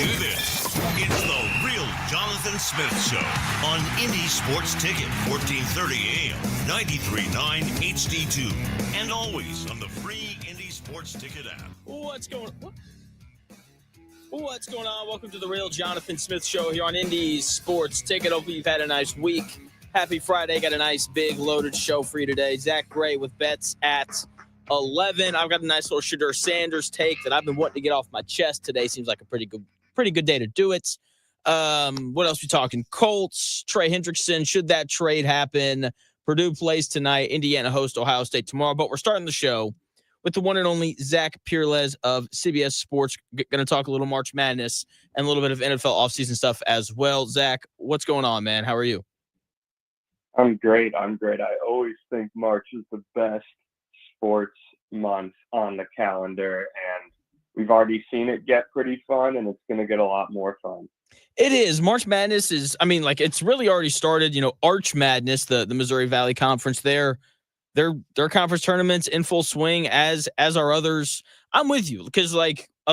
do this. It's the Real Jonathan Smith Show on Indy Sports Ticket, 1430 AM, 93.9 HD2, and always on the free Indy Sports Ticket app. What's going on? Welcome to the Real Jonathan Smith Show here on Indy Sports Ticket. Hopefully you've had a nice week. Happy Friday. Got a nice, big, loaded show for you today. Zack Gray with bets at 11. I've got a nice little Shedeur Sanders take that I've been wanting to get off my chest today. Seems like a pretty good day to do it. What else we talking? Colts, Trey Hendrickson. Should that trade happen? Purdue plays tonight. Indiana hosts Ohio State tomorrow. But we're starting the show with the one and only Zack Pereles of CBS Sports. Going to talk a little March Madness and a little bit of NFL offseason stuff as well. Zack, what's going on, man? How are you? I'm great. I always think March is the best sports month on the calendar, and we've already seen it get pretty fun, and it's going to get a lot more fun. It is. March Madness is, it's really already started. Arch Madness, the Missouri Valley Conference, their conference tournaments in full swing, as are others. I'm with you because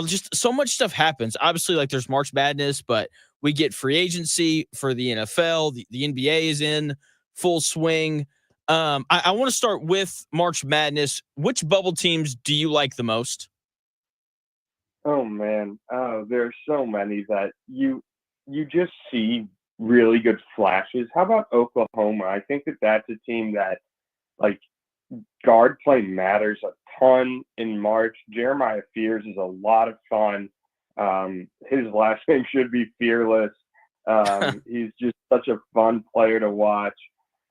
just so much stuff happens. Obviously, there's March Madness, but we get free agency for the NFL. The NBA is in full swing. I want to start with March Madness. Which bubble teams do you like the most? Oh man, there are so many that you just see really good flashes. How about Oklahoma? I think that's a team that guard play matters a ton in March. Jeremiah Fears is a lot of fun. His last name should be Fearless. He's just such a fun player to watch.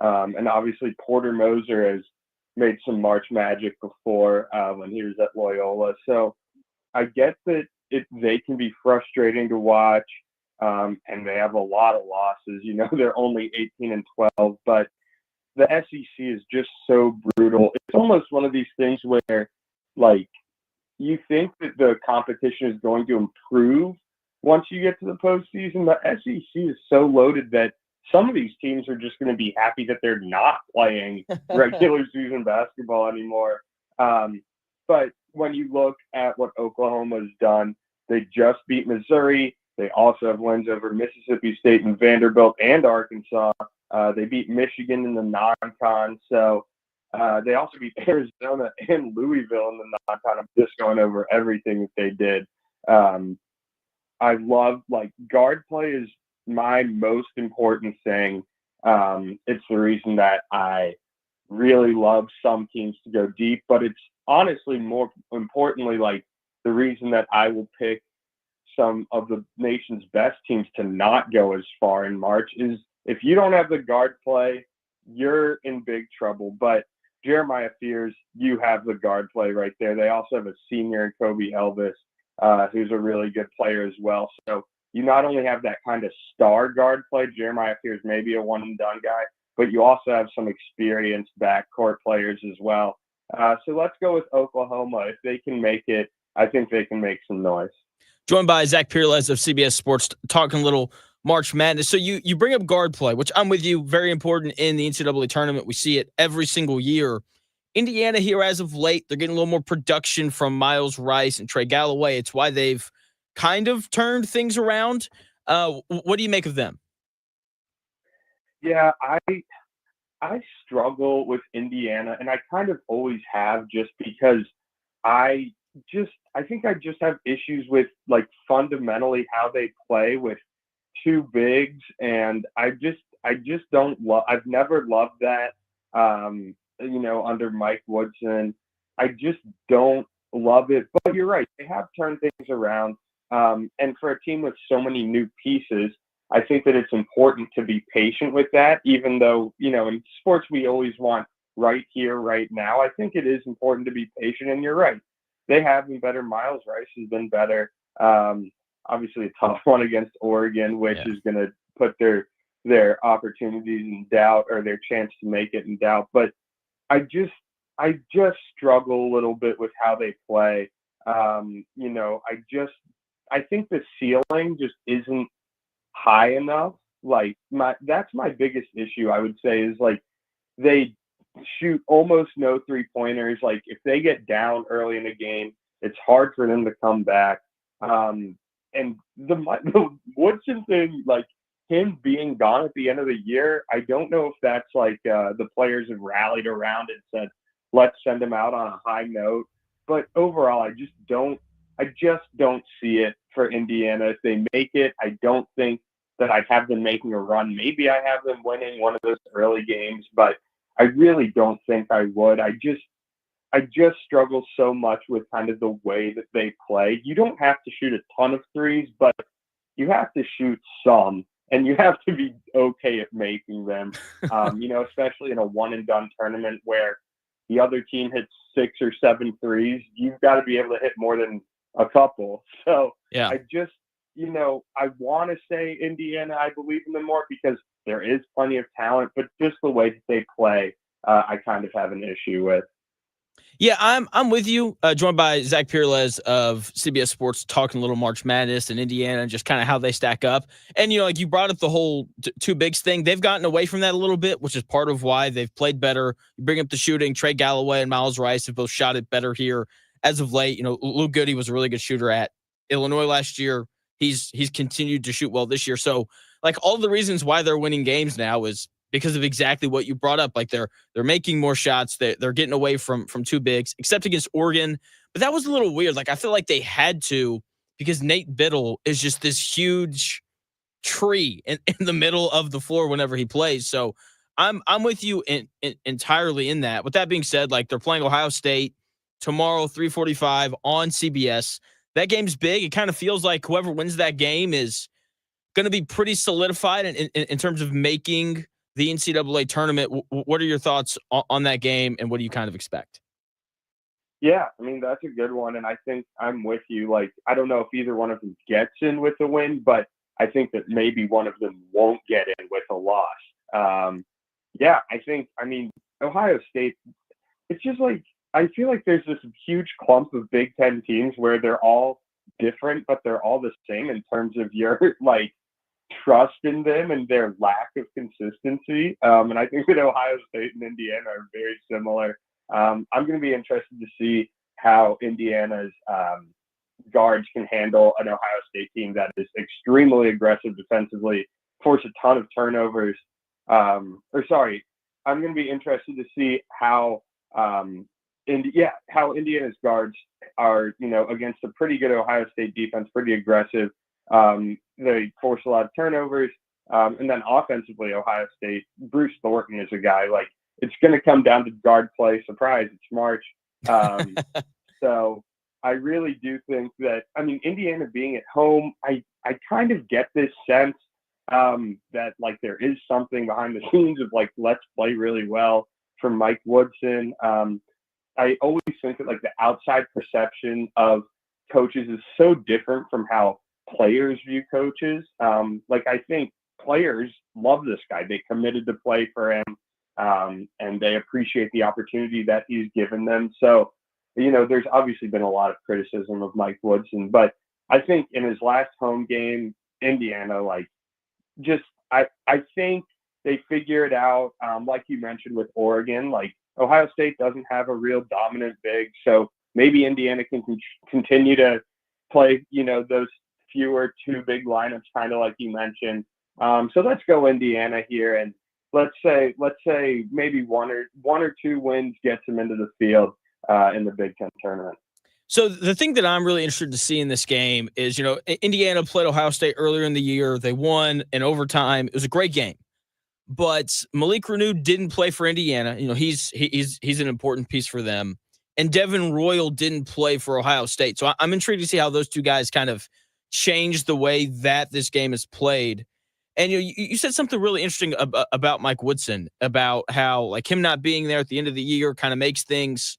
And obviously Porter Moser has made some March magic before when he was at Loyola. So I get that they can be frustrating to watch, and they have a lot of losses. They're only 18-12, but the SEC is just so brutal. It's almost one of these things where, you think that the competition is going to improve once you get to the postseason. The SEC is so loaded that some of these teams are just going to be happy that they're not playing regular season basketball anymore. But when you look at what Oklahoma's done, they just beat Missouri. They also have wins over Mississippi State and Vanderbilt and Arkansas. They beat Michigan in the non-con. So they also beat Arizona and Louisville in the non-con. I'm just going over everything that they did. I love, guard play is my most important thing. It's the reason that I really love some teams to go deep, but it's honestly more importantly, the reason that I will pick some of the nation's best teams to not go as far in March is if you don't have the guard play, you're in big trouble. But Jeremiah Fears, you have the guard play right there. They also have a senior in Kobe Elvis, who's a really good player as well. So you not only have that kind of star guard play, Jeremiah Fears may be a one-and-done guy, but you also have some experienced backcourt players as well. So let's go with Oklahoma. If they can make it, I think they can make some noise. Joined by Zack Pereles of CBS Sports, talking a little March Madness. So you bring up guard play, which I'm with you, very important in the NCAA tournament. We see it every single year. Indiana here as of late, they're getting a little more production from Miles Rice and Trey Galloway. It's why they've kind of turned things around. What do you make of them? Yeah, I struggle with Indiana, and I kind of always have, just because I think I just have issues with fundamentally how they play with two bigs, and I just don't love. I've never loved that. Under Mike Woodson, I just don't love it. But you're right; they have turned things around. And for a team with so many new pieces, I think that it's important to be patient with that, even though, in sports we always want right here, right now. I think it is important to be patient, and you're right. They have been better. Miles Rice has been better. Obviously a tough one against Oregon, which is going to put their opportunities in doubt, or their chance to make it in doubt. But I just struggle a little bit with how they play. I think the ceiling just isn't high enough. That's my biggest issue, I would say, is they shoot almost no 3-pointers. If they get down early in the game, it's hard for them to come back. the Woodson thing, like him being gone at the end of the year, I don't know if that's like the players have rallied around and said, let's send him out on a high note. But overall, I just don't see it for Indiana. If they make it, I don't think that I'd have them making a run. Maybe I have them winning one of those early games, but I really don't think I would. I just struggle so much with kind of the way that they play. You don't have to shoot a ton of threes, but you have to shoot some, and you have to be okay at making them. Especially in a one and done tournament where the other team hits 6 or 7 threes, you've got to be able to hit more than a couple. So yeah. I just, I want to say Indiana, I believe in them more because there is plenty of talent, but just the way that they play, I kind of have an issue with. Yeah, I'm with you. Joined by Zach Pereles of CBS Sports, talking a little March Madness and Indiana and just kind of how they stack up. And, like you brought up the whole two bigs thing. They've gotten away from that a little bit, which is part of why they've played better. You bring up the shooting. Trey Galloway and Miles Rice have both shot it better here as of late. Luke Goody was a really good shooter at Illinois last year. He's continued to shoot well this year. So, like, all the reasons why they're winning games now is because of exactly what you brought up. Like they're making more shots. They're getting away from two bigs, except against Oregon. But that was a little weird. Like I feel like they had to, because Nate Biddle is just this huge tree in the middle of the floor whenever he plays. So I'm with you entirely in that. With that being said, like they're playing Ohio State tomorrow, 3:45 on CBS. That game's big. It kind of feels like whoever wins that game is going to be pretty solidified in terms of making the NCAA tournament. What are your thoughts on that game, and what do you kind of expect? Yeah, I mean, that's a good one, and I think I'm with you. Like, I don't know if either one of them gets in with a win, but I think that maybe one of them won't get in with a loss. I mean, Ohio State, it's just like, I feel like there's this huge clump of Big Ten teams where they're all different, but they're all the same in terms of your, like, trust in them and their lack of consistency. And I think that Ohio State and Indiana are very similar. I'm going to be interested to see how Indiana's guards can handle an Ohio State team that is extremely aggressive defensively, force a ton of turnovers. I'm going to be interested to see how Indiana's guards are, against a pretty good Ohio State defense, pretty aggressive. They force a lot of turnovers. And then offensively, Ohio State, Bruce Thornton is a guy, like, it's going to come down to guard play. Surprise, it's March. So I really do think that, I mean, Indiana being at home, I kind of get this sense that, like, there is something behind the scenes of, like, let's play really well from Mike Woodson. I always think that, like, the outside perception of coaches is so different from how players view coaches. I think players love this guy. They committed to play for him, and they appreciate the opportunity that he's given them. So, there's obviously been a lot of criticism of Mike Woodson, but I think in his last home game, Indiana, I think they figure it out. Like you mentioned with Oregon, like, Ohio State doesn't have a real dominant big, so maybe Indiana can continue to play, those fewer two big lineups, kind of like you mentioned. So let's go Indiana here, and let's say maybe one or two wins gets them into the field in the Big Ten tournament. So the thing that I'm really interested to see in this game is, Indiana played Ohio State earlier in the year. They won in overtime. It was a great game. But Malik Renew didn't play for Indiana. He's an important piece for them. And Devin Royal didn't play for Ohio State. So I'm intrigued to see how those two guys kind of change the way that this game is played. And you said something really interesting about Mike Woodson, about how, like, him not being there at the end of the year kind of makes things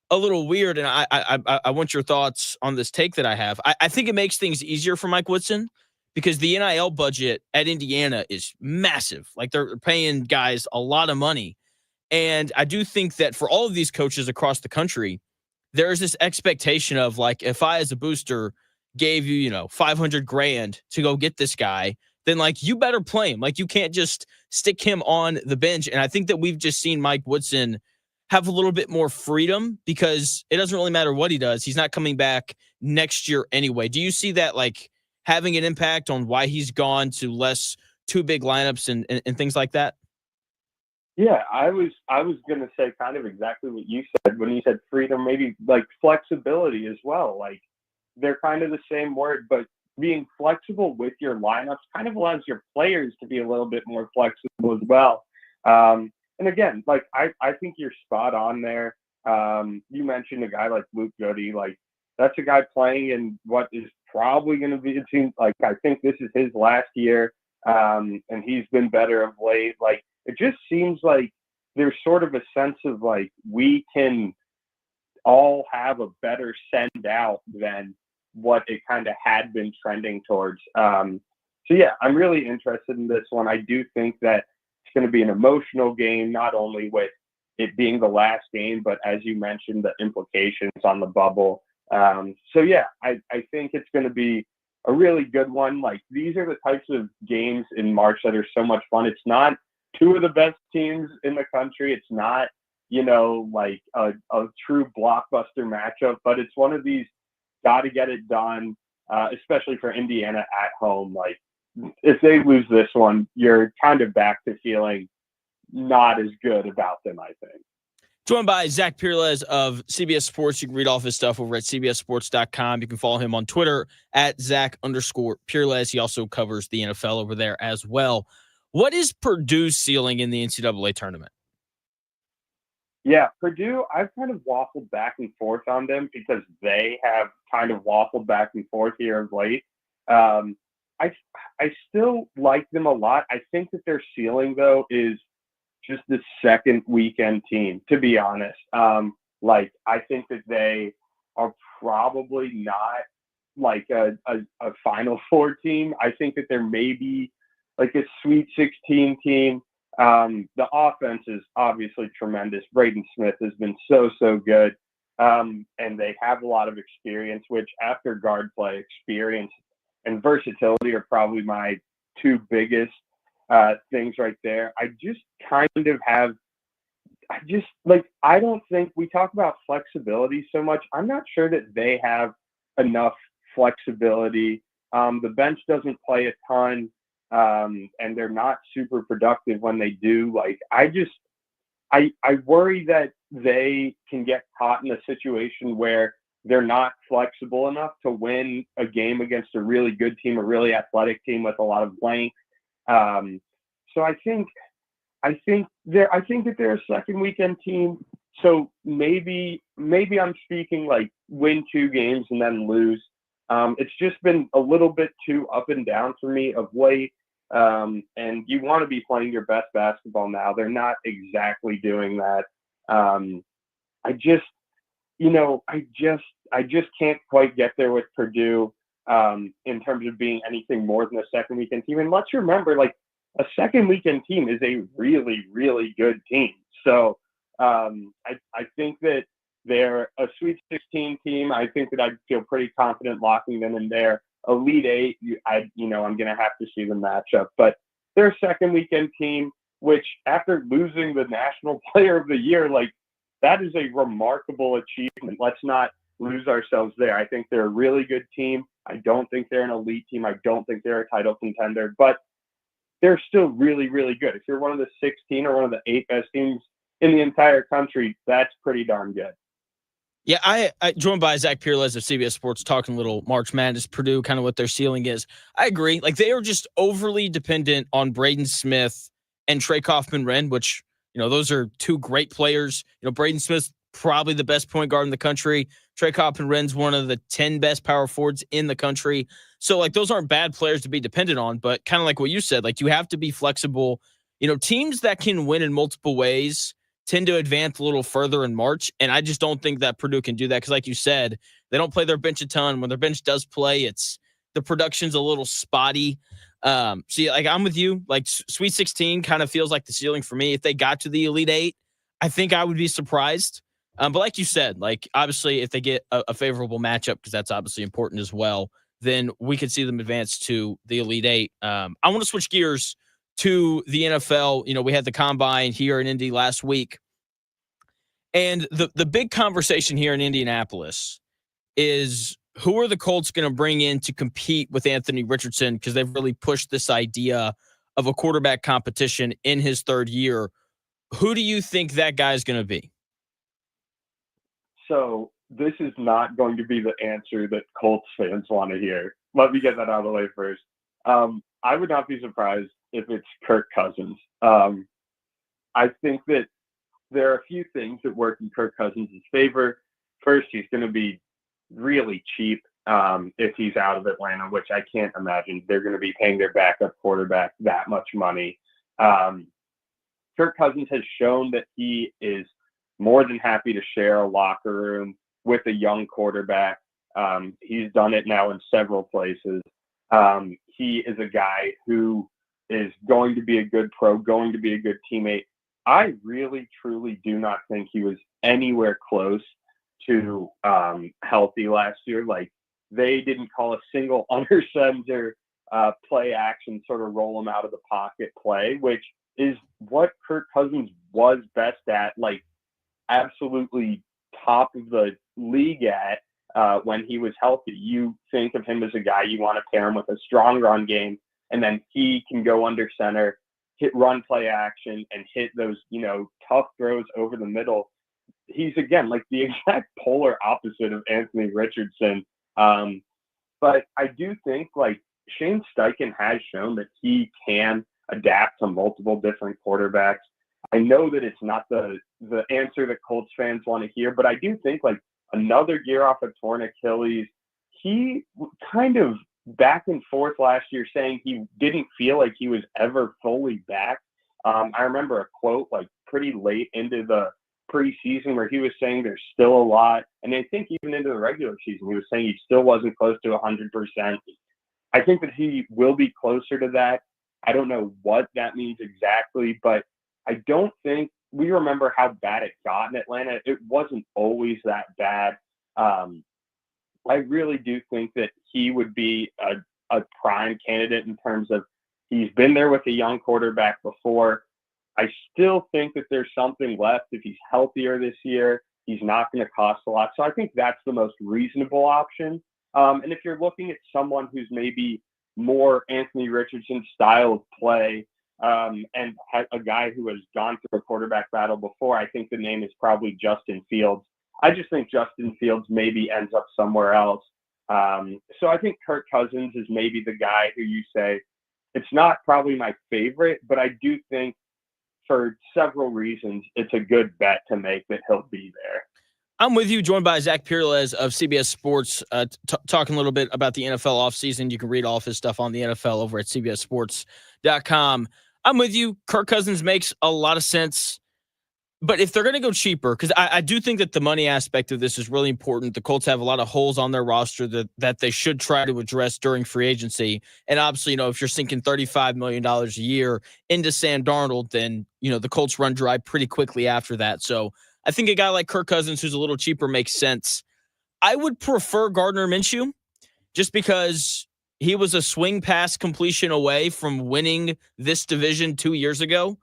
a little weird. And I want your thoughts on this take that I have. I think it makes things easier for Mike Woodson, because the NIL budget at Indiana is massive. Like, they're paying guys a lot of money. And I do think that for all of these coaches across the country, there is this expectation of, like, if I as a booster gave you, $500,000 to go get this guy, then, like, you better play him. Like, you can't just stick him on the bench. And I think that we've just seen Mike Woodson have a little bit more freedom, because it doesn't really matter what he does. He's not coming back next year anyway. Do you see that, like, having an impact on why he's gone to less two big lineups and things like that? Yeah, I was going to say kind of exactly what you said when you said freedom, maybe like flexibility as well. Like they're kind of the same word, but being flexible with your lineups kind of allows your players to be a little bit more flexible as well. And again, like I think you're spot on there. You mentioned a guy like Luke Goody, like that's a guy playing in what is probably going to be, it seems like I think this is his last year, and he's been better of late. Like it just seems like there's sort of a sense of like we can all have a better send out than what it kind of had been trending towards. So yeah, I'm really interested in this one. I do think that it's going to be an emotional game, not only with it being the last game, but as you mentioned, the implications on the bubble. So yeah, I think it's going to be a really good one. Like these are the types of games in March that are so much fun. It's not two of the best teams in the country. It's not, like a true blockbuster matchup, but it's one of these got to get it done, especially for Indiana at home. Like if they lose this one, you're kind of back to feeling not as good about them, I think. Joined by Zach Pereles of CBS Sports. You can read all of his stuff over at cbssports.com. You can follow him on Twitter at Zach_Pereles. He also covers the NFL over there as well. What is Purdue's ceiling in the NCAA tournament? Yeah, Purdue, I've kind of waffled back and forth on them because they have kind of waffled back and forth here of late. I still like them a lot. I think that their ceiling, though, is just the second weekend team, to be honest. I think that they are probably not like a Final Four team. I think that they're maybe like a Sweet 16 team. The offense is obviously tremendous. Braden Smith has been so good. And they have a lot of experience, which after guard play, experience and versatility are probably my two biggest things right there. I just kind of have, I don't think we talk about flexibility so much. I'm not sure that they have enough flexibility. The bench doesn't play a ton, and they're not super productive when they do. Like, I worry that they can get caught in a situation where they're not flexible enough to win a game against a really good team, a really athletic team with a lot of length. So I think that they're a second weekend team. So maybe I'm speaking like win 2 games and then lose. It's just been a little bit too up and down for me of late. And you want to be playing your best basketball now. They're not exactly doing that. I just can't quite get there with Purdue in terms of being anything more than a second weekend team. And let's remember, like, a second weekend team is a really, really good team. So I think that they're a Sweet 16 team. I think that I'd feel pretty confident locking them in there. Elite 8, I'm going to have to see the matchup. But they're a second weekend team, which after losing the National Player of the Year, like, that is a remarkable achievement. Let's not lose ourselves there. I think they're a really good team. I don't think they're an elite team. I don't think they're a title contender, but they're still really, really good. If you're one of the 16 or one of the 8 best teams in the entire country, that's pretty darn good. Yeah, I joined by Zach Pereles of CBS Sports, talking a little March Madness, Purdue, kind of what their ceiling is. I agree. Like, they are just overly dependent on Braden Smith and Trey Kaufman-Renn, which, those are 2 great players. Braden Smith's probably the best point guard in the country. Trey Kaufman-Renn's one of the 10 best power forwards in the country. So, like, those aren't bad players to be dependent on, but kind of like what you said, like, you have to be flexible. Teams that can win in multiple ways tend to advance a little further in March, and I just don't think that Purdue can do that because, like you said, they don't play their bench a ton. When their bench does play, the production's a little spotty. I'm with you. Like, Sweet 16 kind of feels like the ceiling for me. If they got to the Elite 8, I think I would be surprised. But like you said, like, obviously, if they get a favorable matchup, because that's obviously important as well, then we could see them advance to the Elite 8. I want to switch gears to the NFL. We had the combine here in Indy last week. And the big conversation here in Indianapolis is who are the Colts going to bring in to compete with Anthony Richardson? Because they've really pushed this idea of a quarterback competition in his third year. Who do you think that guy is going to be? So this is not going to be the answer that Colts fans want to hear. Let me get that out of the way first. I would not be surprised if it's Kirk Cousins. I think that there are a few things that work in Kirk Cousins' favor. First, he's going to be really cheap if he's out of Atlanta, which I can't imagine they're going to be paying their backup quarterback that much money. Kirk Cousins has shown that he is more than happy to share a locker room with a young quarterback. He's done it now in several places. He is a guy who is going to be a good pro, going to be a good teammate. I really, truly do not think he was anywhere close to healthy last year. Like, they didn't call a single under center play action, sort of roll him out of the pocket play, which is what Kirk Cousins was best at, like absolutely top of the league at when he was healthy. You think of him as a guy you want to pair him with a strong run game, and then he can go under center, hit run play action, and hit those, tough throws over the middle. He's, again, like the exact polar opposite of Anthony Richardson. But I do think, like, Shane Steichen has shown that he can adapt to multiple different quarterbacks. I know that it's not the answer that Colts fans want to hear, but I do think, like, another year off a torn Achilles, he kind of back and forth last year saying he didn't feel like he was ever fully back. I remember a quote, like, pretty late into the preseason where he was saying there's still a lot. And I think even into the regular season, he was saying he still wasn't close to 100%. I think that he will be closer to that. I don't know what that means exactly, but I don't think we remember how bad it got in Atlanta. It wasn't always that bad. I really do think that he would be a prime candidate in terms of he's been there with a young quarterback before. I still think that there's something left. If he's healthier this year, he's not going to cost a lot. So I think that's the most reasonable option. And if you're looking at someone who's maybe more Anthony Richardson style of play, and a guy who has gone through a quarterback battle before, I think the name is probably Justin Fields. I just think Justin Fields maybe ends up somewhere else. So I think Kirk Cousins is maybe the guy who you say, it's not probably my favorite, but I do think for several reasons, it's a good bet to make that he'll be there. I'm with you, joined by Zach Pereles of CBS Sports, talking a little bit about the NFL offseason. You can read all of his stuff on the NFL over at cbssports.com. I'm with you. Kirk Cousins makes a lot of sense. But if they're going to go cheaper, because I do think that the money aspect of this is really important. The Colts have a lot of holes on their roster that they should try to address during free agency. And obviously, if you're sinking $35 million a year into Sam Darnold, then, the Colts run dry pretty quickly after that. So I think a guy like Kirk Cousins, who's a little cheaper, makes sense. I would prefer Gardner Minshew just because he was a swing pass completion away from winning this division 2 years ago.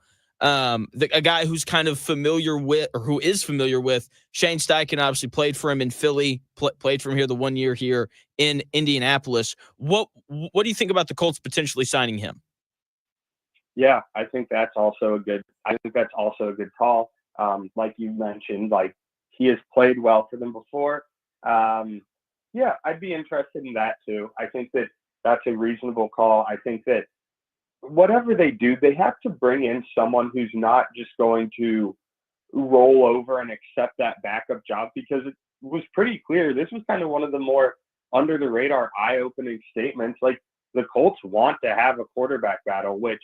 A guy who's kind of familiar with, or who is familiar with, Shane Steichen obviously played for him in Philly, played for him here the 1 year here in Indianapolis. What do you think about the Colts potentially signing him? Yeah, I think that's also a good call. Like you mentioned, like, he has played well for them before. Yeah, I'd be interested in that too. I think that that's a reasonable call. I think that whatever they do, they have to bring in someone who's not just going to roll over and accept that backup job, because it was pretty clear this was kind of one of the more under the radar, eye-opening statements. Like, the Colts want to have a quarterback battle, which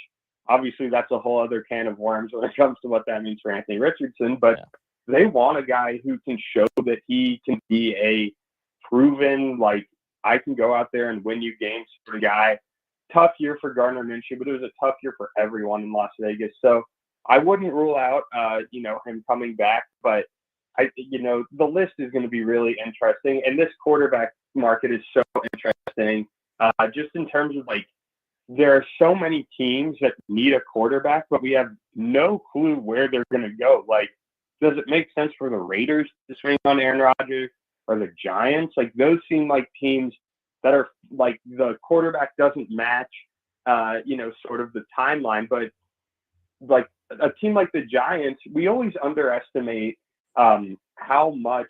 obviously that's a whole other can of worms when it comes to what that means for Anthony Richardson, but they want a guy who can show that he can be a proven, like, I can go out there and win you games for the guy. Tough year for Gardner Minshew, but it was a tough year for everyone in Las Vegas. So I wouldn't rule out, him coming back, but the list is going to be really interesting. And this quarterback market is so interesting, just in terms of, like, there are so many teams that need a quarterback, but we have no clue where they're going to go. Like, does it make sense for the Raiders to swing on Aaron Rodgers? or the Giants. Like those seem like teams that are like the quarterback doesn't match, sort of the timeline. But like a team like the Giants, we always underestimate how much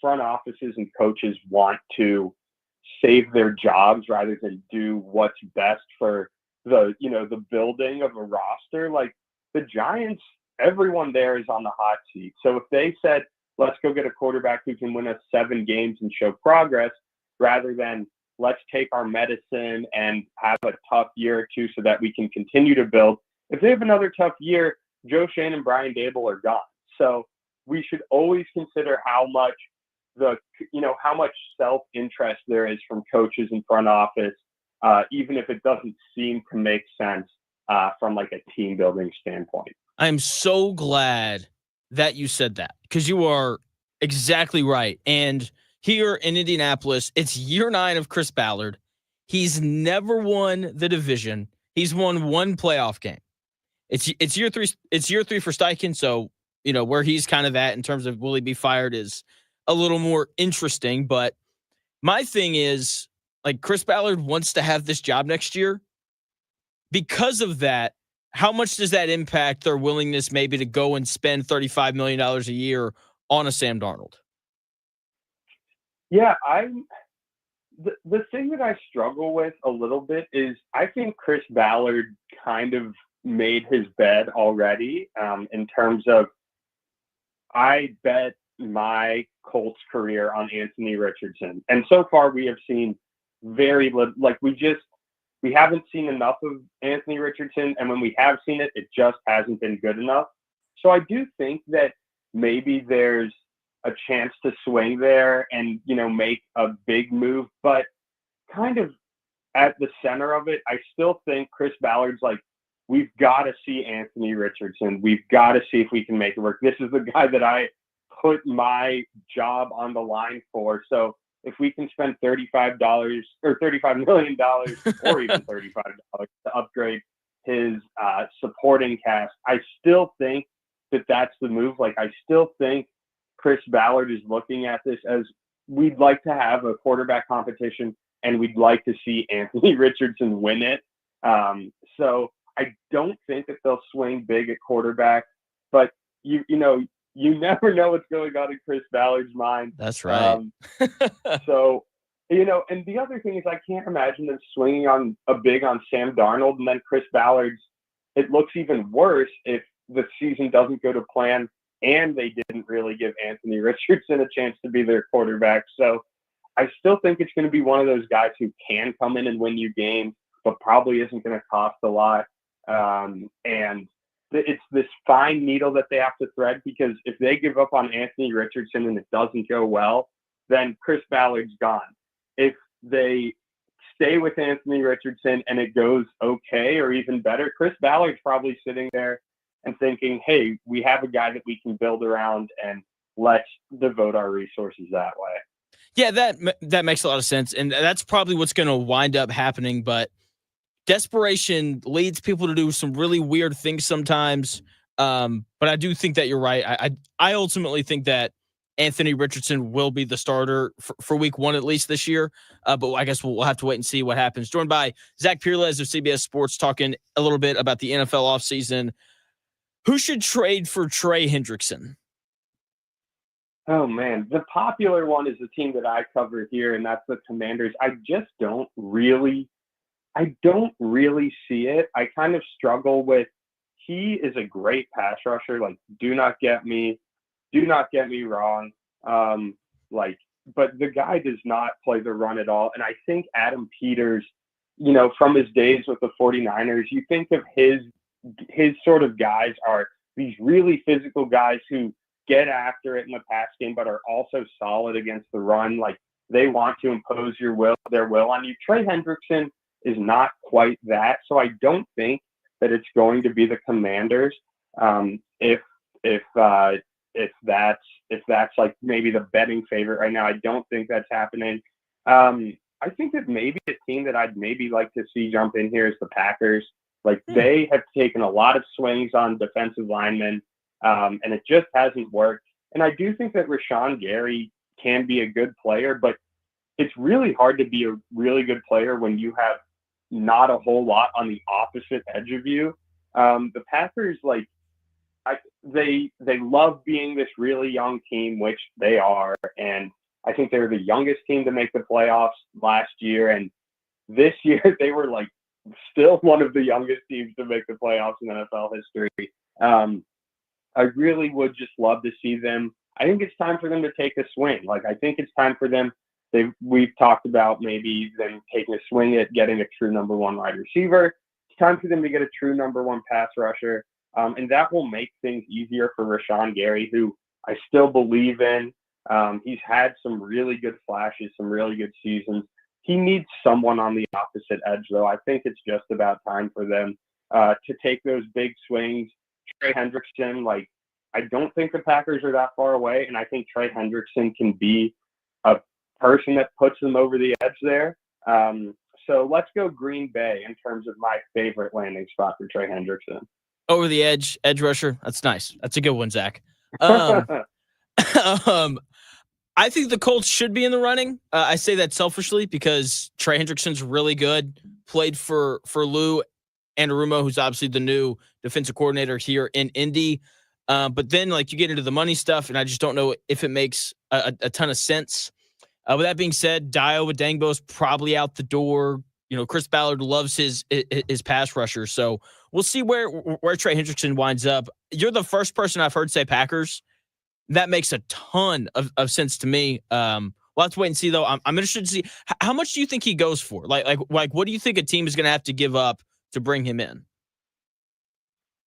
front offices and coaches want to save their jobs rather than do what's best for the building of a roster. Like the Giants, everyone there is on the hot seat. So if they said, let's go get a quarterback who can win us 7 games and show progress, rather than let's take our medicine and have a tough year or two so that we can continue to build. If they have another tough year, Joe Shane and Brian Dable are gone. So we should always consider how much self-interest there is from coaches and front office, even if it doesn't seem to make sense from like a team building standpoint. I'm so glad that you said that, because you are exactly right. And here in Indianapolis, it's year 9 of Chris Ballard. He's never won the division. He's won 1 playoff game. It's year 3. It's year 3 for Steichen. So, where he's kind of at in terms of will he be fired is a little more interesting. But my thing is, like, Chris Ballard wants to have this job next year. Because of that, how much does that impact their willingness maybe to go and spend $35 million a year on a Sam Darnold? Yeah, the thing that I struggle with a little bit is I think Chris Ballard kind of made his bed already in terms of, I bet my Colts career on Anthony Richardson. And so far we have seen very little, like we haven't seen enough of Anthony Richardson. And when we have seen it, it just hasn't been good enough. So I do think that maybe there's a chance to swing there and, make a big move, but kind of at the center of it, I still think Chris Ballard's like, we've got to see Anthony Richardson. We've got to see if we can make it work. This is the guy that I put my job on the line for. So if we can spend $35 or $35 million or even $35 to upgrade his supporting cast, I still think that that's the move. Like, I still think Chris Ballard is looking at this as, we'd like to have a quarterback competition and we'd like to see Anthony Richardson win it. So I don't think that they'll swing big at quarterback, but you never know what's going on in Chris Ballard's mind. That's right. So, and the other thing is, I can't imagine them swinging on Sam Darnold, and then Chris Ballard's, it looks even worse if the season doesn't go to plan and they didn't really give Anthony Richardson a chance to be their quarterback. So I still think it's going to be one of those guys who can come in and win you games, but probably isn't going to cost a lot. And it's this fine needle that they have to thread, because if they give up on Anthony Richardson and it doesn't go well, then Chris Ballard's gone. If they stay with Anthony Richardson and it goes okay or even better, Chris Ballard's probably sitting there and thinking, hey, we have a guy that we can build around, and let's devote our resources that way. Yeah, that makes a lot of sense. And that's probably what's going to wind up happening. But desperation leads people to do some really weird things sometimes. But I do think that you're right. I ultimately think that Anthony Richardson will be the starter for week 1, at least this year. But I guess we'll have to wait and see what happens. Joined by Zach Pereles of CBS Sports, talking a little bit about the NFL offseason. Who should trade for Trey Hendrickson? Oh, man. The popular one is the team that I cover here, and that's the Commanders. I just don't really see it. I kind of struggle with, he is a great pass rusher. Like, do not get me wrong. But the guy does not play the run at all. And I think Adam Peters, from his days with the 49ers, you think of his sort of guys are these really physical guys who get after it in the pass game, but are also solid against the run. Like, they want to impose their will on you. Trey Hendrickson is not quite that. So I don't think that it's going to be the Commanders. If that's like maybe the betting favorite right now, I don't think that's happening. I think that maybe a team that I'd maybe like to see jump in here is the Packers. Like, they have taken a lot of swings on defensive linemen, and it just hasn't worked. And I do think that Rashawn Gary can be a good player, but it's really hard to be a really good player when you have not a whole lot on the opposite edge of you. The Packers, they love being this really young team, which they are, and I think they were the youngest team to make the playoffs last year, and this year they were still one of the youngest teams to make the playoffs in NFL history. I really would just love to see them. I think it's time for them to take a swing. I think it's time for them. We've talked about maybe them taking a swing at getting a true number one wide receiver. It's time for them to get a true number one pass rusher. And that will make things easier for Rashawn Gary, who I still believe in. He's had some really good flashes, some really good seasons. He needs someone on the opposite edge, though. I think it's just about time for them to take those big swings. Trey Hendrickson, I don't think the Packers are that far away, and I think Trey Hendrickson can be a person that puts them over the edge there. So let's go Green Bay in terms of my favorite landing spot for Trey Hendrickson. Over the edge rusher. That's nice. That's a good one, Zach. I think the Colts should be in the running. I say that selfishly because Trey Hendrickson's really good. Played for Lou Anarumo, who's obviously the new defensive coordinator here in Indy. But then, you get into the money stuff, and I just don't know if it makes a ton of sense. With that being said, Dio Adangbo's probably out the door. Chris Ballard loves his pass rusher, so we'll see where Trey Hendrickson winds up. You're the first person I've heard say Packers. That makes a ton of sense to me. We'll have to wait and see, though. I'm interested to see how much do you think he goes for? What do you think a team is going to have to give up to bring him in?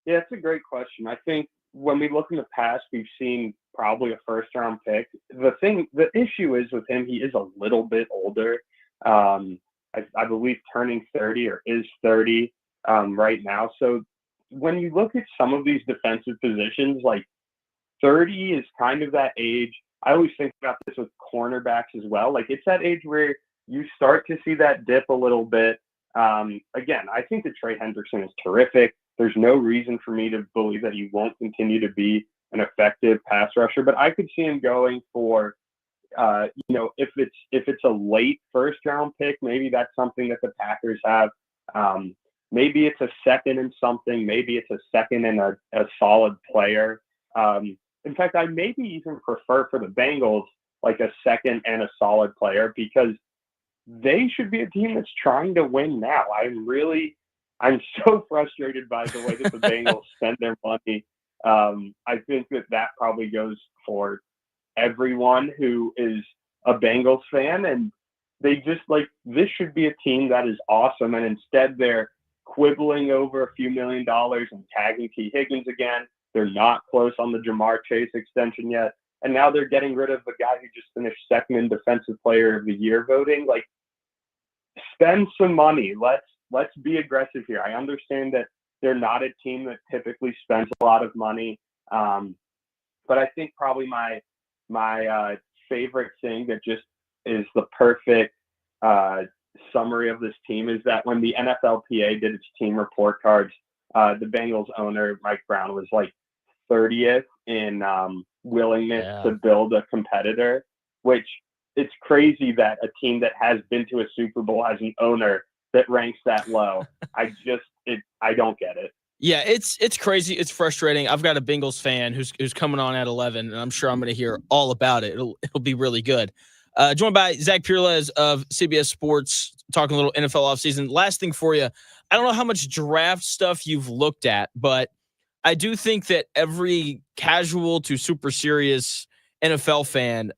Yeah, it's a great question. I think when we look in the past, we've seen probably a first-round pick. The issue is with him, he is a little bit older. I believe turning 30 or is 30 right now. So when you look at some of these defensive positions, 30 is kind of that age. I always think about this with cornerbacks as well. It's that age where you start to see that dip a little bit. Again, I think that Trey Hendrickson is terrific. There's no reason for me to believe that he won't continue to be an effective pass rusher, but I could see him going for, if it's a late first round pick, maybe that's something that the Packers have. Maybe it's a second and something. Maybe it's a second and a solid player. In fact, I maybe even prefer for the Bengals a second and a solid player because they should be a team that's trying to win now. I'm so frustrated by the way that the Bengals spend their money. I think that probably goes for everyone who is a Bengals fan, and they just this should be a team that is awesome, and instead they're quibbling over a few $1 million and tagging T. Higgins again. They're not close on the Jamar Chase extension yet, and now they're getting rid of the guy who just finished second in Defensive Player of the Year voting. Spend some money. Let's be aggressive here. I understand that they're not a team that typically spends a lot of money, but I think probably my favorite thing that just is the perfect summary of this team is that when the NFLPA did its team report cards, the Bengals owner, Mike Brown, was 30th in willingness to build a competitor, which it's crazy that a team that has been to a Super Bowl has an owner that ranks that low. I don't get it. Yeah, it's crazy. It's frustrating. I've got a Bengals fan who's coming on at 11, and I'm sure I'm going to hear all about it. It'll be really good. Joined by Zach Pereles of CBS Sports, talking a little NFL offseason. Last thing for you, I don't know how much draft stuff you've looked at, but I do think that every casual to super serious NFL fan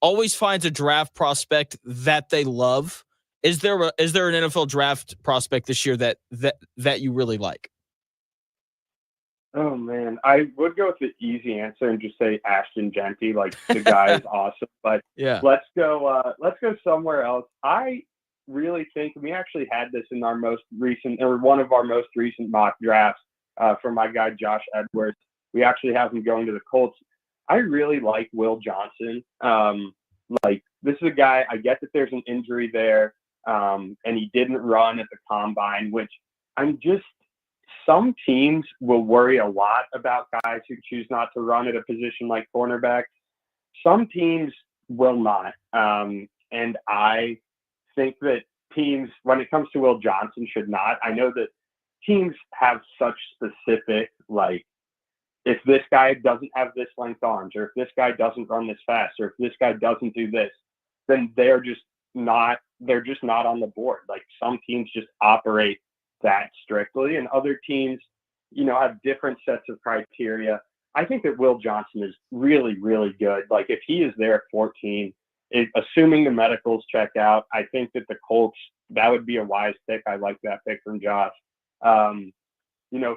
always finds a draft prospect that they love. Is there an NFL draft prospect this year that you really like? Oh man, I would go with the easy answer and just say Ashton Genty. The guy is awesome, but yeah, let's go somewhere else. I really think we actually had this in our most recent, or one of our most recent mock drafts from my guy Josh Edwards. We actually have him going to the Colts. I really like Will Johnson. This is a guy, I get that there's an injury there, and he didn't run at the combine, which some teams will worry a lot about guys who choose not to run at a position like cornerback. Some teams will not. And I think that teams, when it comes to Will Johnson, should not. I know that teams have such specific, like, if this guy doesn't have this length arms, or if this guy doesn't run this fast, or if this guy doesn't do this, then they're just not on the board. Like, some teams just operate that strictly, and other teams, have different sets of criteria. I think that Will Johnson is really, really good. Like, if he is there at 14, assuming the medicals check out, I think that the Colts, that would be a wise pick. I like that pick from Josh.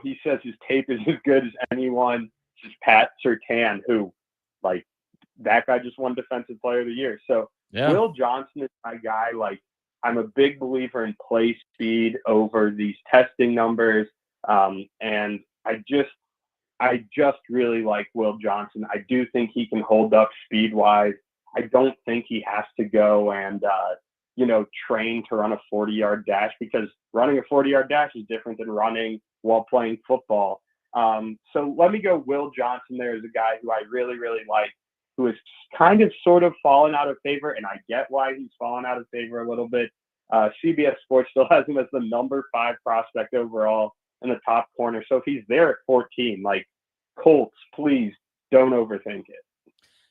He says his tape is as good as anyone. Just Pat Surtain, who, like, that guy just won Defensive Player of the Year. So Yeah. Will Johnson is my guy. Like, I'm a big believer in play speed over these testing numbers. And I just really like Will Johnson. I do think he can hold up speed-wise. I don't think he has to go and, train to run a 40-yard dash, because running a 40-yard dash is different than running while playing football. So let me go Will Johnson there as a guy who I really, really like, who is kind of sort of fallen out of favor, and I get why he's fallen out of favor a little bit. CBS Sports still has him as the number 5 prospect overall in the top corner. So if he's there at 14, like, Colts, please don't overthink it.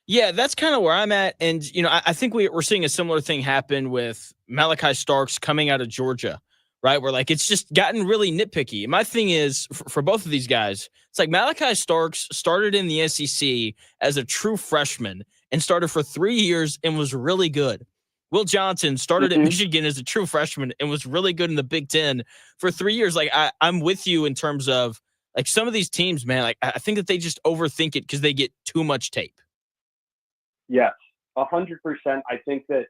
Yeah, that's kind of where I'm at. And, I think we're seeing a similar thing happen with Malachi Starks coming out of Georgia, right? Where, like, it's just gotten really nitpicky. My thing is, for both of these guys, it's like Malachi Starks started in the SEC as a true freshman and started for 3 years and was really good. Will Johnson started at Michigan as a true freshman and was really good in the Big Ten for 3 years. Like, I'm with you in terms of, like, some of these teams, man, like, I think that they just overthink it because they get too much tape. Yes, 100%. I think that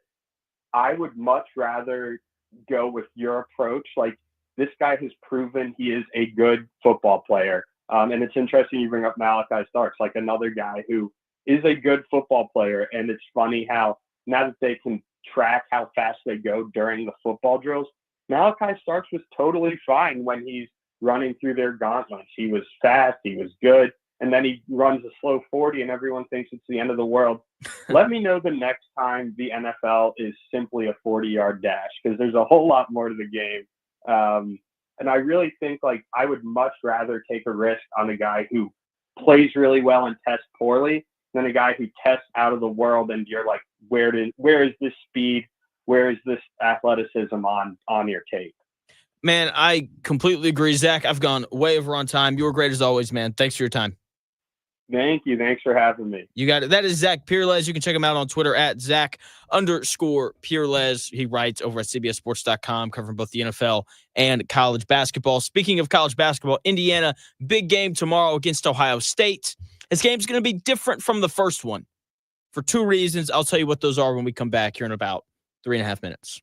I would much rather go with your approach. Like, this guy has proven he is a good football player. And it's interesting you bring up Malachi Starks, like another guy who is a good football player. And it's funny how now that they can track how fast they go during the football drills, Malachi Starks was totally fine when he's running through their gauntlets. He was fast, he was good. And then he runs a slow 40 and everyone thinks it's the end of the world. Let me know the next time the NFL is simply a 40-yard dash, because there's a whole lot more to the game. And I really think, like, I would much rather take a risk on a guy who plays really well and tests poorly than a guy who tests out of the world and you're like, where is this speed? Where is this athleticism on your tape? Man, I completely agree, Zach. I've gone way over on time. You were great as always, man. Thanks for your time. Thank you. Thanks for having me. You got it. That is Zach Pereles. You can check him out on Twitter at Zach_Pereles. He writes over at CBSSports.com, covering both the NFL and college basketball. Speaking of college basketball, Indiana, big game tomorrow against Ohio State. This game's going to be different from the first one for 2 reasons. I'll tell you what those are when we come back here in about 3.5 minutes.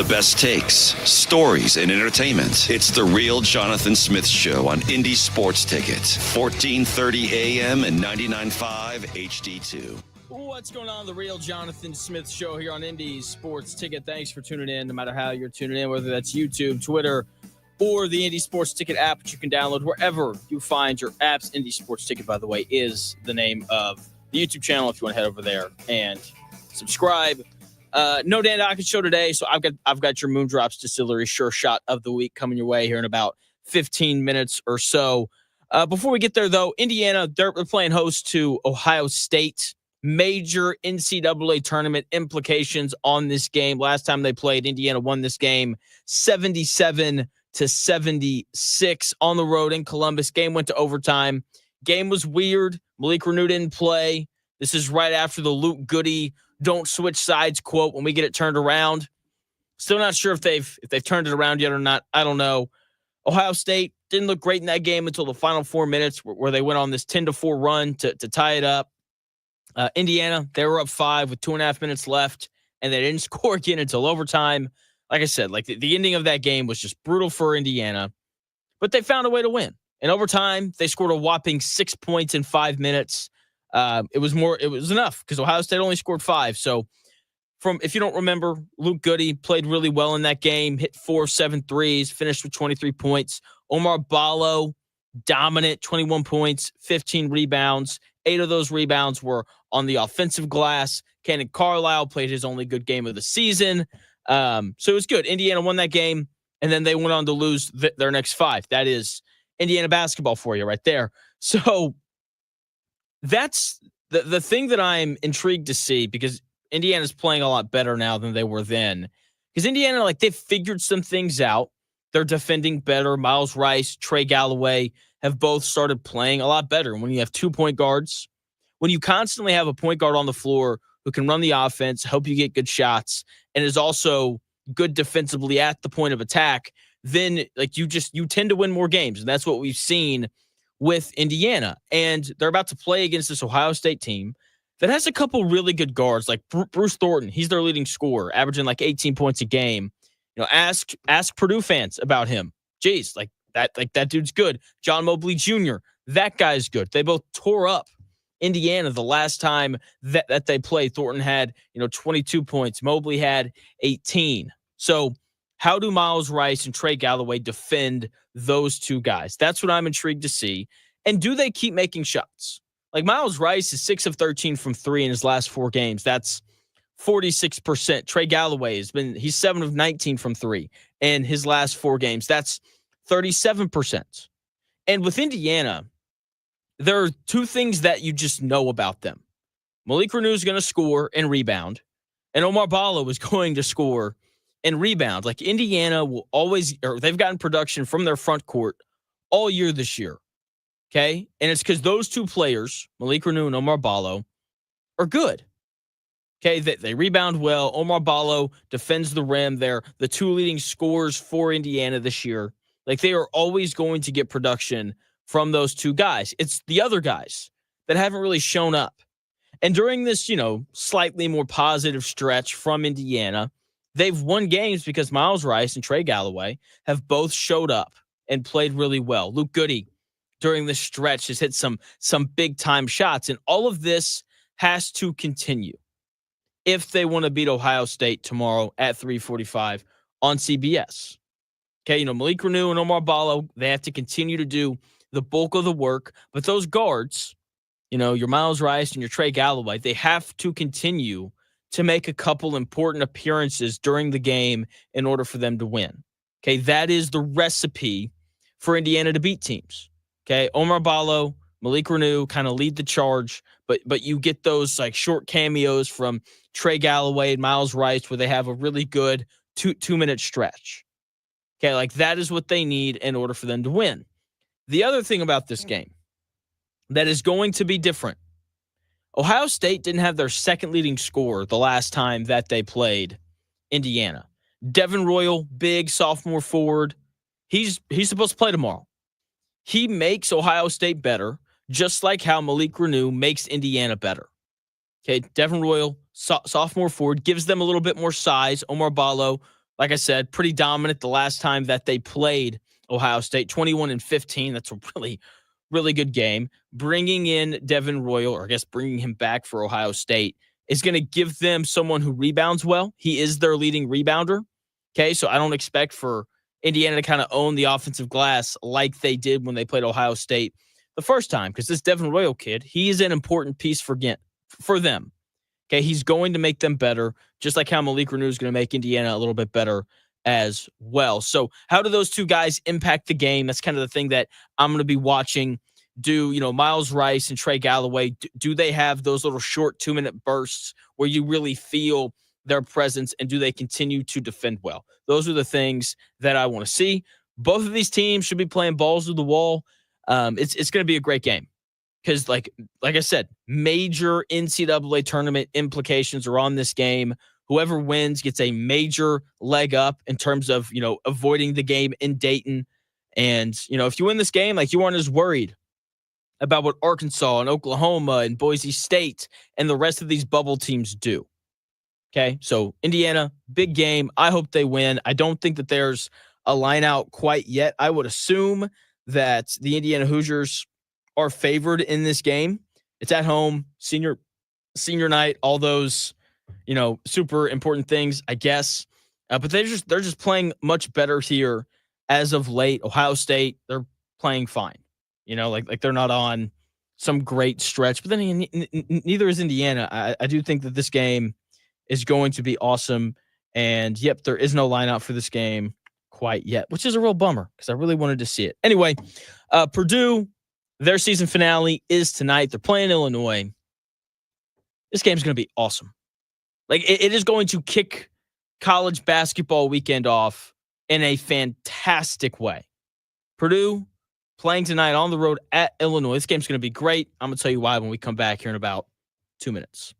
The best takes, stories, and entertainment. It's The Real Jonathan Smith Show on Indy Sports Ticket, 1430 AM and 99.5 HD2. What's going on? The Real Jonathan Smith Show here on Indy Sports Ticket. Thanks for tuning in, no matter how you're tuning in, whether that's YouTube, Twitter, or the Indy Sports Ticket app, which you can download wherever you find your apps. Indy Sports Ticket, by the way, is the name of the YouTube channel if you want to head over there and subscribe. No Dan Dockett show today, so I've got your Moondrops Distillery Sure Shot of the Week coming your way here in about 15 minutes or so. Before we get there, though, Indiana, they're playing host to Ohio State. Major NCAA tournament implications on this game. Last time they played, Indiana won this game 77-76 on the road in Columbus. Game went to overtime. Game was weird. Malik Renew didn't play. This is right after the Luke Goody "don't switch sides" quote when we get it turned around. Still not sure if they've turned it around yet or not. I don't know. Ohio State didn't look great in that game until the final 4 minutes where they went on this 10-4 run to tie it up. Indiana, they were up 5 with 2.5 minutes left, and they didn't score again until overtime. Like I said, like the ending of that game was just brutal for Indiana, but they found a way to win. In overtime, they scored a whopping 6 points in 5 minutes. It was enough because Ohio State only scored 5. So if you don't remember, Luke Goody played really well in that game, hit 4 of 7 threes, finished with 23 points. Omar Ballo, dominant, 21 points, 15 rebounds. 8 of those rebounds were on the offensive glass. Cannon Carlisle played his only good game of the season. So it was good. Indiana won that game, and then they went on to lose their next 5. That is Indiana basketball for you right there. So that's the thing that I'm intrigued to see, because Indiana's playing a lot better now than they were then. Because Indiana, they've figured some things out. They're defending better. Miles Rice, Trey Galloway have both started playing a lot better. When you have 2 point guards, when you constantly have a point guard on the floor who can run the offense, help you get good shots, and is also good defensively at the point of attack, then you tend to win more games. And that's what we've seen with Indiana. And they're about to play against this Ohio State team that has a couple really good guards, like Bruce Thornton. He's their leading scorer, averaging 18 points a game. Ask Purdue fans about him. Jeez, that dude's good. John Mobley Jr., that guy's good. They both tore up Indiana the last time that they played. Thornton had 22 points. Mobley had 18. So how do Miles Rice and Trey Galloway defend those two guys? That's what I'm intrigued to see. And do they keep making shots? Miles Rice is 6 of 13 from 3 in his last 4 games. That's 46%. Trey Galloway he's 7 of 19 from 3 in his last 4 games. That's 37%. And with Indiana, there are 2 things that you just know about them. Malik Renew is going to score and rebound, and Omar Ballo is going to score and rebound. Indiana will always, or they've gotten production from their front court all year this year. Okay? And it's because those 2 players, Malik Renew and Omar Ballo, are good. Okay, they rebound well. Omar Ballo defends the rim. They're the 2 leading scorers for Indiana this year. They are always going to get production from those 2 guys. It's the other guys that haven't really shown up. And during this, slightly more positive stretch from Indiana, they've won games because Miles Rice and Trey Galloway have both showed up and played really well. Luke Goody, during this stretch, has hit some big-time shots. And all of this has to continue if they want to beat Ohio State tomorrow at 3:45 on CBS. Okay, Malik Renew and Omar Ballo, they have to continue to do the bulk of the work. But those guards, your Miles Rice and your Trey Galloway, they have to continue to make a couple important appearances during the game in order for them to win. Okay, that is the recipe for Indiana to beat teams. Okay, Omar Ballo, Malik Renew kind of lead the charge, but you get those short cameos from Trey Galloway and Miles Rice where they have a really good 2-minute stretch. Okay, that is what they need in order for them to win. The other thing about this game that is going to be different, Ohio State didn't have their second leading scorer the last time that they played Indiana. Devin Royal, big sophomore forward. He's supposed to play tomorrow. He makes Ohio State better, just like how Malik Renew makes Indiana better. Okay, Devin Royal, sophomore forward, gives them a little bit more size. Omar Ballo, like I said, pretty dominant the last time that they played Ohio State, 21-15. That's a really, really good game. Bringing in Devin Royal, or I guess bringing him back for Ohio State, is going to give them someone who rebounds well. He is their leading rebounder. Okay, so I don't expect for Indiana to kind of own the offensive glass like they did when they played Ohio State the first time, because this Devin Royal kid, he is an important piece for them. Okay, he's going to make them better, just like how Malik Reneau is going to make Indiana a little bit better as well. So how do those two guys impact the game? That's kind of the thing that I'm going to be watching. Do, Miles Rice and Trey Galloway, do they have those little short 2-minute bursts where you really feel their presence, and do they continue to defend well? Those are the things that I want to see. Both of these teams should be playing balls to the wall. It's going to be a great game. Because, like I said, major NCAA tournament implications are on this game. Whoever wins gets a major leg up in terms of, avoiding the game in Dayton. And, if you win this game, like, you aren't as worried about what Arkansas and Oklahoma and Boise State and the rest of these bubble teams do. Okay, so Indiana, big game. I hope they win. I don't think that there's a line out quite yet. I would assume that the Indiana Hoosiers are favored in this game. It's at home, senior night, all those, super important things, I guess. But they're just playing much better here as of late. Ohio State, they're playing fine. Like they're not on some great stretch. But then neither is Indiana. I do think that this game is going to be awesome. And yep, there is no line out for this game quite yet, which is a real bummer because I really wanted to see it. Anyway, Purdue, their season finale is tonight. They're playing Illinois. This game's going to be awesome. Like, it is going to kick college basketball weekend off in a fantastic way. Purdue playing tonight on the road at Illinois. This game's going to be great. I'm going to tell you why when we come back here in about 2 minutes.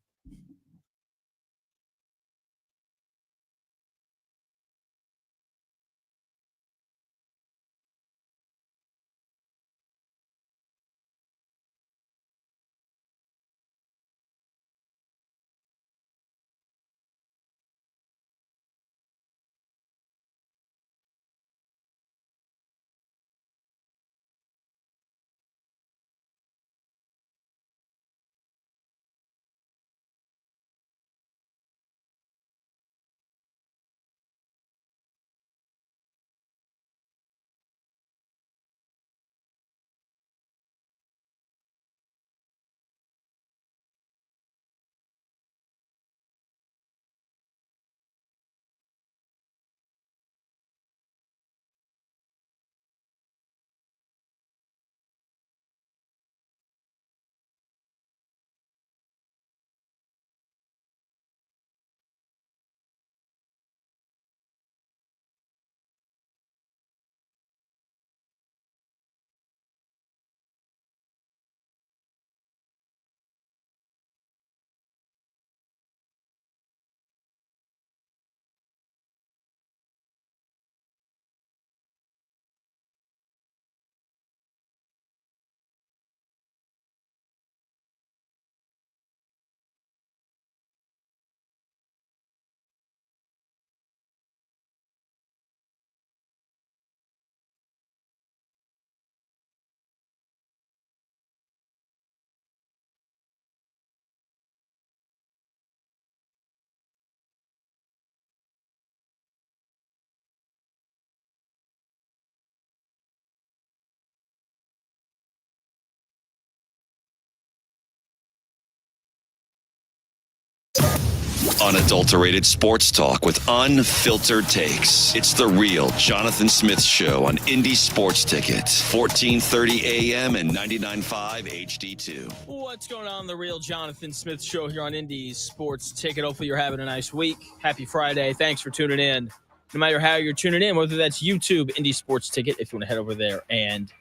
Unadulterated sports talk with unfiltered takes. It's the real Jonathan Smith Show on Indy Sports Ticket, 1430 AM and 99.5 HD2. What's going on? The real Jonathan Smith Show here on Indy Sports Ticket. Hopefully you're having a nice week. Happy Friday. Thanks for tuning in. No matter how you're tuning in, whether that's YouTube, Indy Sports Ticket, if you want to head over there and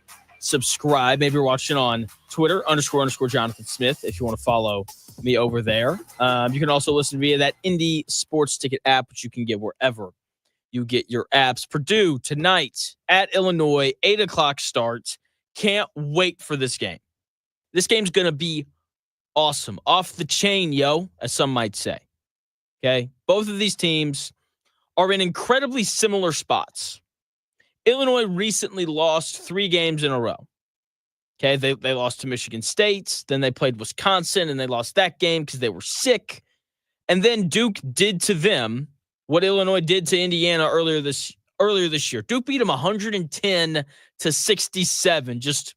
subscribe. Maybe you're watching on Twitter, __ Jonathan Smith, if you want to follow me over there. You can also listen via that Indy Sports Ticket app, which you can get wherever you get your apps. Purdue tonight at Illinois, 8 o'clock start. Can't wait for this game. This game's going to be awesome. Off the chain, yo, as some might say. Okay? Both of these teams are in incredibly similar spots. Illinois recently lost 3 games in a row. Okay, they lost to Michigan State, then they played Wisconsin, and they lost that game because they were sick. And then Duke did to them what Illinois did to Indiana earlier this year. Duke beat them 110-67. Just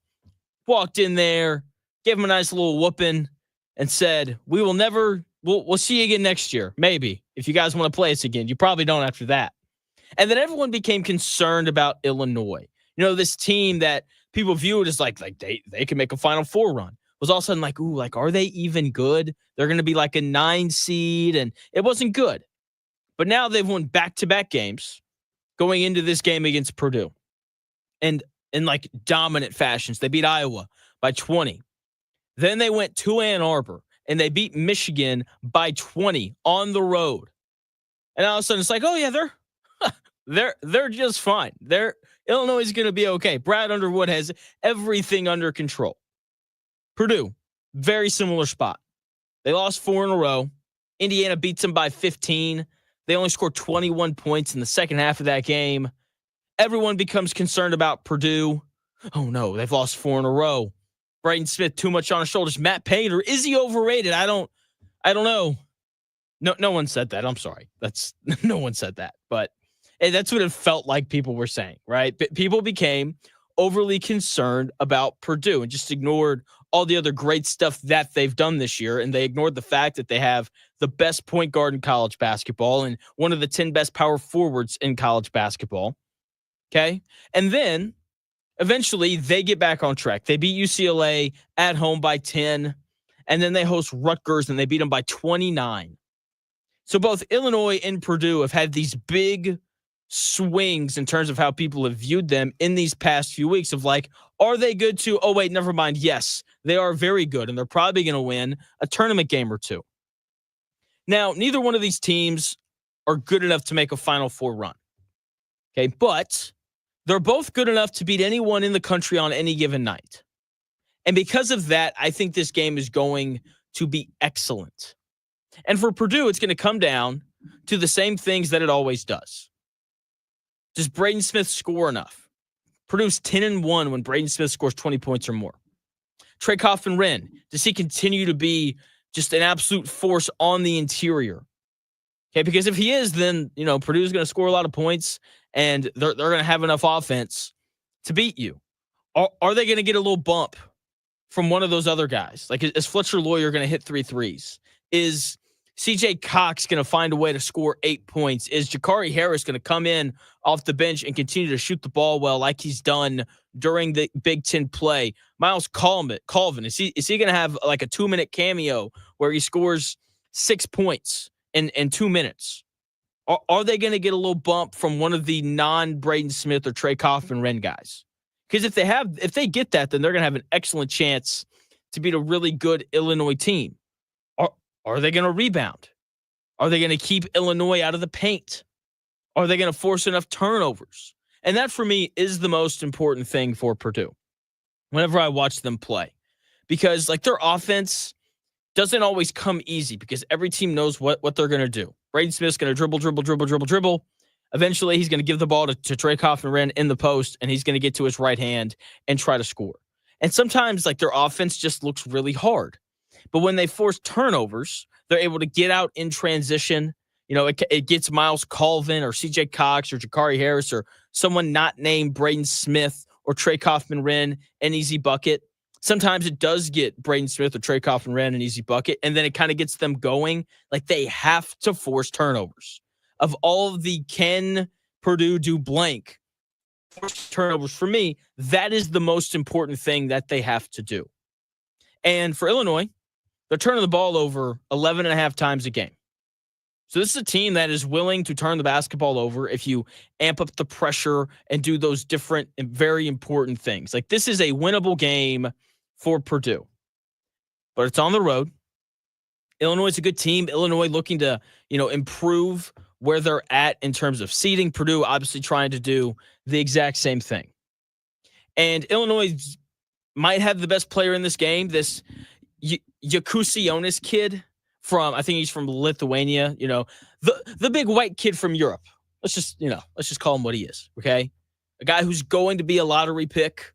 walked in there, gave them a nice little whooping, and said, we'll see you again next year. Maybe. If you guys want to play us again. You probably don't after that. And then everyone became concerned about Illinois. You know, this team that people view it as like they can make a Final Four run. Was all of a sudden like, ooh, like, are they even good? They're going to be like a 9 seed, and it wasn't good. But now they've won back-to-back games going into this game against Purdue. And in like dominant fashions. They beat Iowa by 20. Then they went to Ann Arbor, and they beat Michigan by 20 on the road. And all of a sudden it's like, oh yeah, they're just fine. Illinois is going to be okay. Brad Underwood has everything under control. Purdue, very similar spot. They lost 4 in a row. Indiana beats them by 15. They only scored 21 points in the second half of that game. Everyone becomes concerned about Purdue. Oh no, they've lost 4 in a row. Braden Smith, too much on his shoulders. Matt Painter, is he overrated? I don't know. No one said that. I'm sorry. No one said that. But that's what it felt like people were saying, right? People became overly concerned about Purdue and just ignored all the other great stuff that they've done this year. And they ignored the fact that they have the best point guard in college basketball and one of the 10 best power forwards in college basketball. Okay. And then eventually they get back on track. They beat UCLA at home by 10. And then they host Rutgers and they beat them by 29. So both Illinois and Purdue have had these big swings in terms of how people have viewed them in these past few weeks of like, are they good too? Oh, wait, never mind. Yes, they are very good, and they're probably going to win a tournament game or two. Now, neither one of these teams are good enough to make a Final Four run. Okay, but they're both good enough to beat anyone in the country on any given night. And because of that, I think this game is going to be excellent. And for Purdue, it's going to come down to the same things that it always does. Does Braden Smith score enough? Purdue's 10-1 when Braden Smith scores 20 points or more. Trey Kaufman-Renn, does he continue to be just an absolute force on the interior? Okay, because if he is, then, Purdue's going to score a lot of points, and they're going to have enough offense to beat you. Are they going to get a little bump from one of those other guys? Like, is Fletcher Lawyer going to hit 3 threes? Is CJ Cox going to find a way to score 8 points? Is Jakari Harris going to come in off the bench and continue to shoot the ball well like he's done during the Big Ten play? Miles Colvin, is he going to have like a 2-minute cameo where he scores 6 points in 2 minutes? Are they going to get a little bump from one of the non-Braden Smith or Trey Kaufman-Renn guys? Because if they get that, then they're going to have an excellent chance to beat a really good Illinois team. Are they going to rebound? Are they going to keep Illinois out of the paint? Are they going to force enough turnovers? And that, for me, is the most important thing for Purdue whenever I watch them play. Because, their offense doesn't always come easy because every team knows what they're going to do. Braden Smith's going to dribble. Eventually, he's going to give the ball to Trey Kaufman-Renn in the post, and he's going to get to his right hand and try to score. And sometimes, their offense just looks really hard. But when they force turnovers, they're able to get out in transition. It gets Miles Colvin or CJ Cox or Jakari Harris or someone not named Braden Smith or Trey Kaufman-Renn an easy bucket. Sometimes it does get Braden Smith or Trey Kaufman-Renn an easy bucket, and then it kind of gets them going. Like, they have to force turnovers. Of all of the can Purdue do blank, force turnovers, for me, that is the most important thing that they have to do. And for Illinois, they're turning the ball over 11 and a half times a game. So this is a team that is willing to turn the basketball over if you amp up the pressure and do those different and very important things. Like, this is a winnable game for Purdue. But it's on the road. Illinois is a good team. Illinois looking to, improve where they're at in terms of seeding. Purdue obviously trying to do the exact same thing. And Illinois might have the best player in this game, this Jakusionis kid from, I think he's from Lithuania, the big white kid from Europe. let's just call him what he is, okay? A guy who's going to be a lottery pick.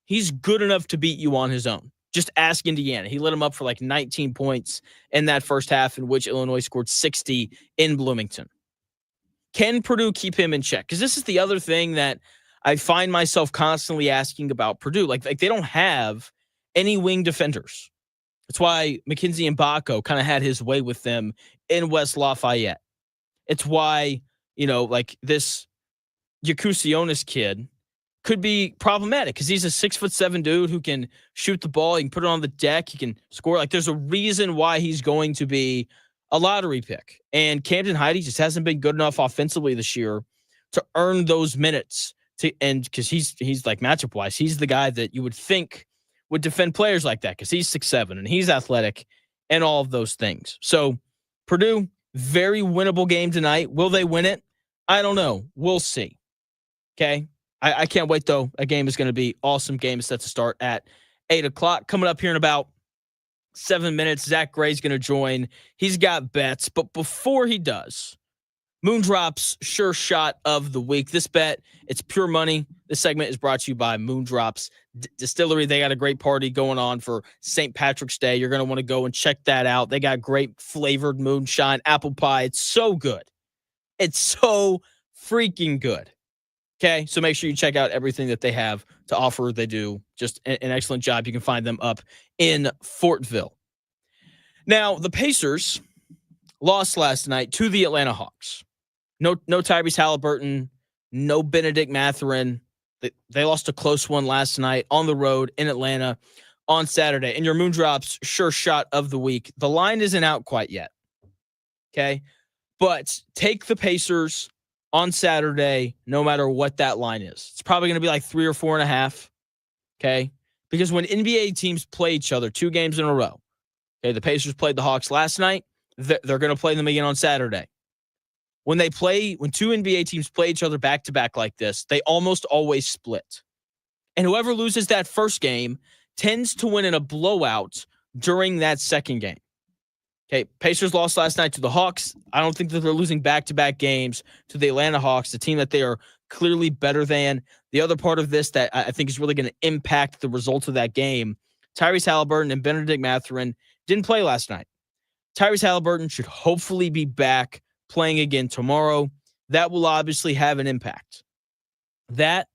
He's good enough to beat you on his own. Just ask Indiana. He lit him up for like 19 points in that first half, in which Illinois scored 60 in Bloomington. Can Purdue keep him in check? Because this is the other thing that I find myself constantly asking about Purdue. Like they don't have any wing defenders. That's why Mackenzie Mbako kind of had his way with them in West Lafayette. It's why, like this Yakusionis kid could be problematic because he's a 6'7" dude who can shoot the ball. He can put it on the deck. He can score. Like there's a reason why he's going to be a lottery pick. And Camden Heide just hasn't been good enough offensively this year to earn those minutes. And because he's like matchup wise, he's the guy that you would think would defend players like that because he's 6'7" and he's athletic and all of those things. So Purdue, very winnable game tonight. Will they win it? I don't know. We'll see. Okay. I can't wait, though. A game is going to be awesome. Game is set to start at 8 o'clock. Coming up here in about 7 minutes, Zack Gray's going to join. He's got bets. But before he does, Moondrop's sure shot of the week. This bet, it's pure money. This segment is brought to you by Moondrop's Distillery. They got a great party going on for St. Patrick's Day. You're going to want to go and check that out. They got great flavored moonshine, apple pie. It's so good. It's so freaking good. Okay, so make sure you check out everything that they have to offer. They do just an excellent job. You can find them up in Fortville. Now, the Pacers lost last night to the Atlanta Hawks. No Tyrese Halliburton, no Benedict Mathurin. They lost a close one last night on the road in Atlanta on Saturday. And your Moondrop's sure shot of the week. The line isn't out quite yet. Okay, but take the Pacers on Saturday, no matter what that line is. It's probably going to be like 3 or 4.5. Okay. Because when NBA teams play each other 2 games in a row, okay, the Pacers played the Hawks last night. They're going to play them again on Saturday. When 2 NBA teams play each other back to back like this, they almost always split. And whoever loses that first game tends to win in a blowout during that second game. Okay, Pacers lost last night to the Hawks. I don't think that they're losing back-to-back games to the Atlanta Hawks, the team that they are clearly better than. The other part of this that I think is really going to impact the results of that game, Tyrese Halliburton and Benedict Mathurin didn't play last night. Tyrese Halliburton should hopefully be back playing again tomorrow. That will obviously have an impact. That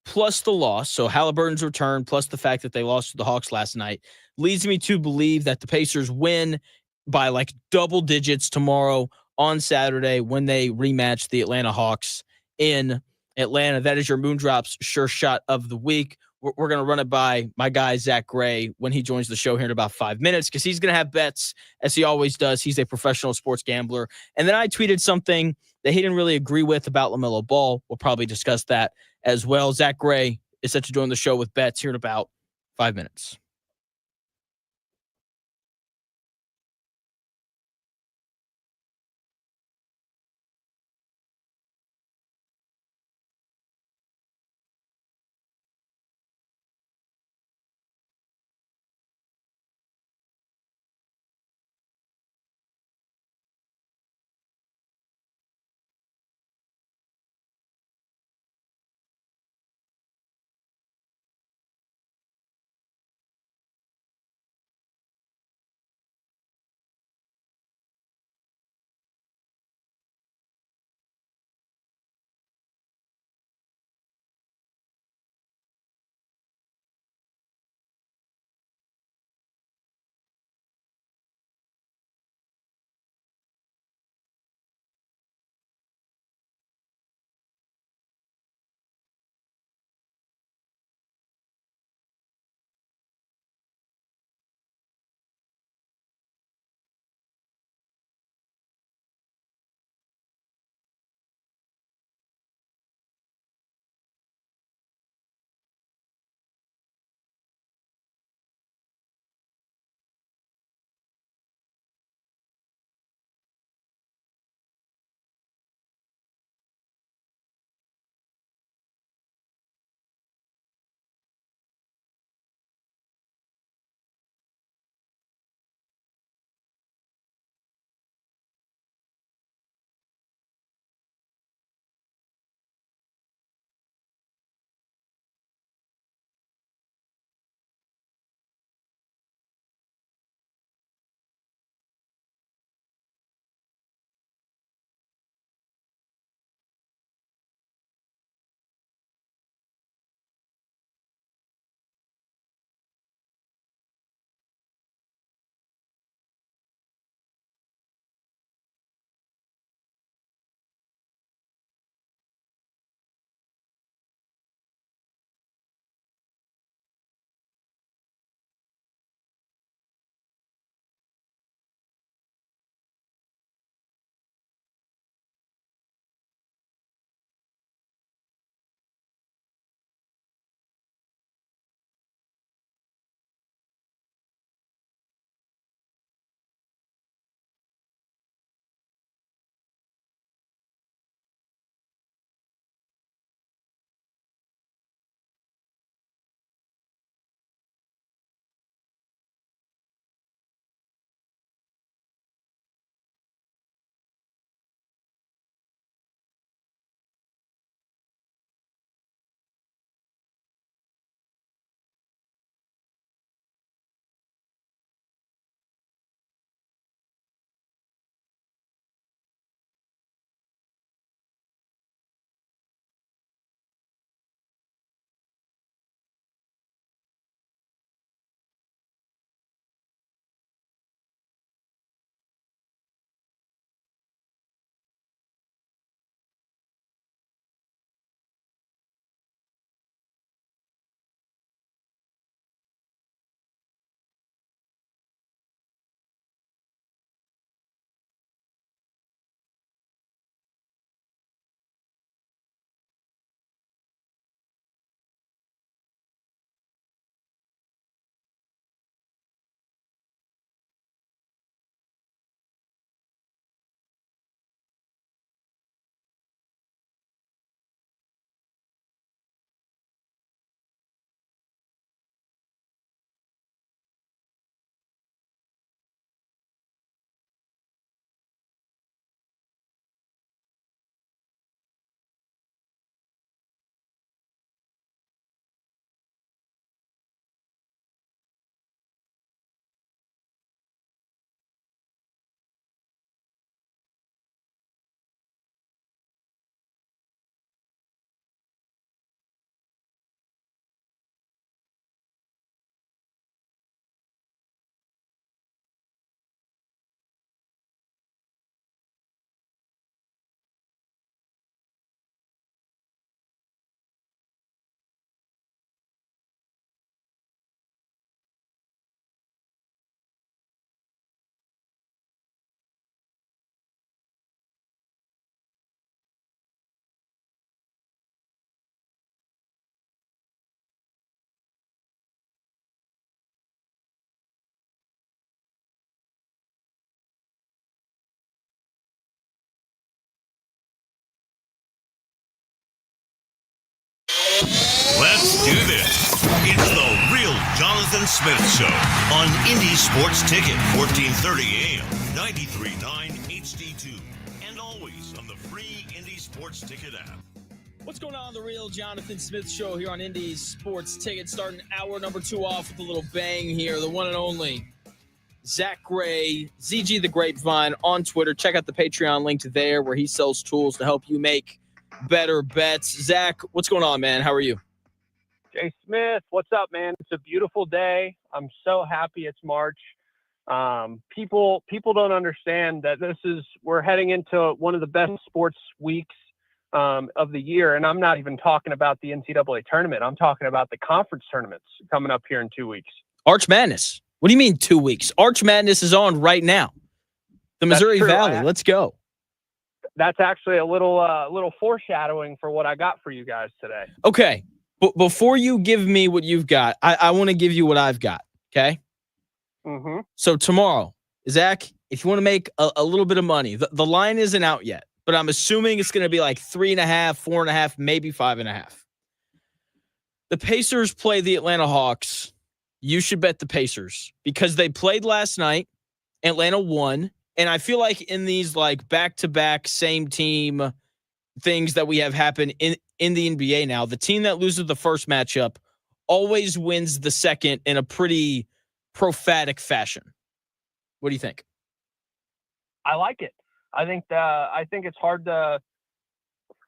plus the loss, so Halliburton's return plus the fact that they lost to the Hawks last night, leads me to believe that the Pacers win by like double digits tomorrow on Saturday when they rematch the Atlanta Hawks in Atlanta. That is your Moondrop's sure shot of the week. We're going to run it by my guy, Zack Gray, when he joins the show here in about 5 minutes because he's going to have bets as he always does. He's a professional sports gambler. And then I tweeted something that he didn't really agree with about LaMelo Ball. We'll probably discuss that as well. Zack Gray is set to join the show with bets here in about 5 minutes. Jonathan Smith Show on Indy Sports Ticket, 1430 AM, 93.9 HD2, and always on the free Indy Sports Ticket app. What's going on? The Real Jonathan Smith Show here on Indy Sports Ticket, starting hour number 2 off with a little bang here. The one and only Zack Gray, ZG the Grapevine on Twitter. Check out the Patreon link there where he sells tools to help you make better bets. Zach, what's going on, man? How are you? Jay Smith, what's up, man? It's a beautiful day. I'm so happy it's March. People don't understand that we're heading into one of the best sports weeks of the year, and I'm not even talking about the NCAA tournament. I'm talking about the conference tournaments coming up here in 2 weeks. Arch Madness. What do you mean 2 weeks? Arch Madness is on right now. The Missouri Valley. Let's go. That's actually a little foreshadowing for what I got for you guys today. Okay. But before you give me what you've got, I want to give you what I've got. Okay. Mm-hmm. So tomorrow, Zach, if you want to make a little bit of money, the line isn't out yet, but I'm assuming it's going to be like 3.5, 4.5, maybe 5.5. The Pacers play the Atlanta Hawks. You should bet the Pacers because they played last night. Atlanta won. And I feel like in these like back-to-back same team things that we have happen in the NBA now, the team that loses the first matchup always wins the second in a pretty prophetic fashion. What do you think? I like it. I think it's hard to.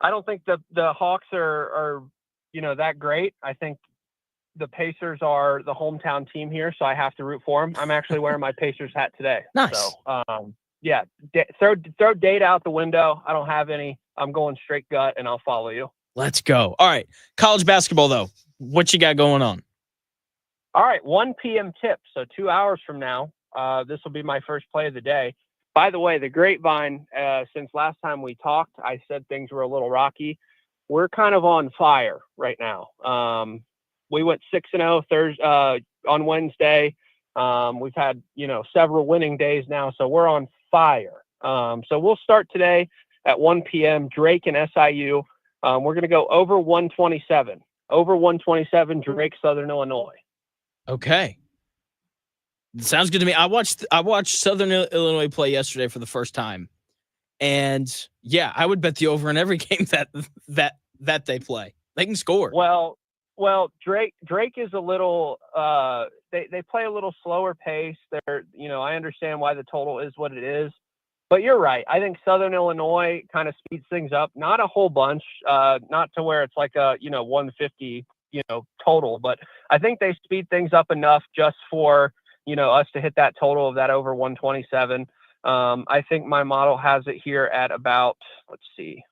I don't think the Hawks are that great. I think the Pacers are the hometown team here, so I have to root for them. I'm actually wearing my Pacers hat today. Nice. So, throw data out the window. I don't have any. I'm going straight gut, and I'll follow you. Let's go. All right. College basketball, though. What you got going on? All right. 1 p.m. tip. So 2 hours from now, this will be my first play of the day. By the way, the Grapevine, since last time we talked, I said things were a little rocky. We're kind of on fire right now. We went 6-0 Thursday on Wednesday. We've had, several winning days now, so we're on fire. So we'll start today at 1 p.m. Drake and SIU. We're going to go over 127. Over 127, Drake, Southern Illinois. Okay. Sounds good to me. I watched Southern Illinois play yesterday for the first time. And yeah, I would bet the over in every game that they play. They can score. Well, Drake is a little they play a little slower pace. I understand why the total is what it is. But you're right. I think Southern Illinois kind of speeds things up, not a whole bunch, not to where it's like a 150 total, but I think they speed things up enough just for us to hit that total of that over 127. I think my model has it here at about, let's see,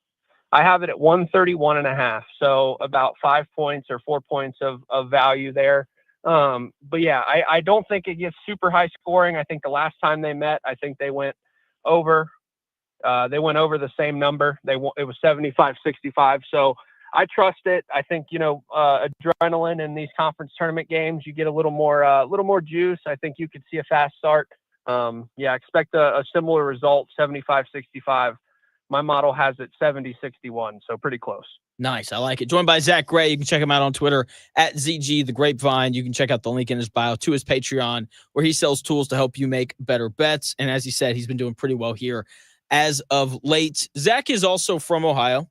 I have it at 131.5. So about 5 points or 4 points of value there. But yeah, I don't think it gets super high scoring. I think the last time they met, I think they went over. They went over the same number. It was 75-65. So I trust it. I think, adrenaline in these conference tournament games, you get a little more juice. I think you could see a fast start. Expect a similar result, 75-65. My model has it 70-61, so pretty close. Nice. I like it. Joined by Zack Gray. You can check him out on Twitter at ZG the Grapevine. You can check out the link in his bio to his Patreon where he sells tools to help you make better bets. And as he said, he's been doing pretty well here as of late. Zack is also from Ohio.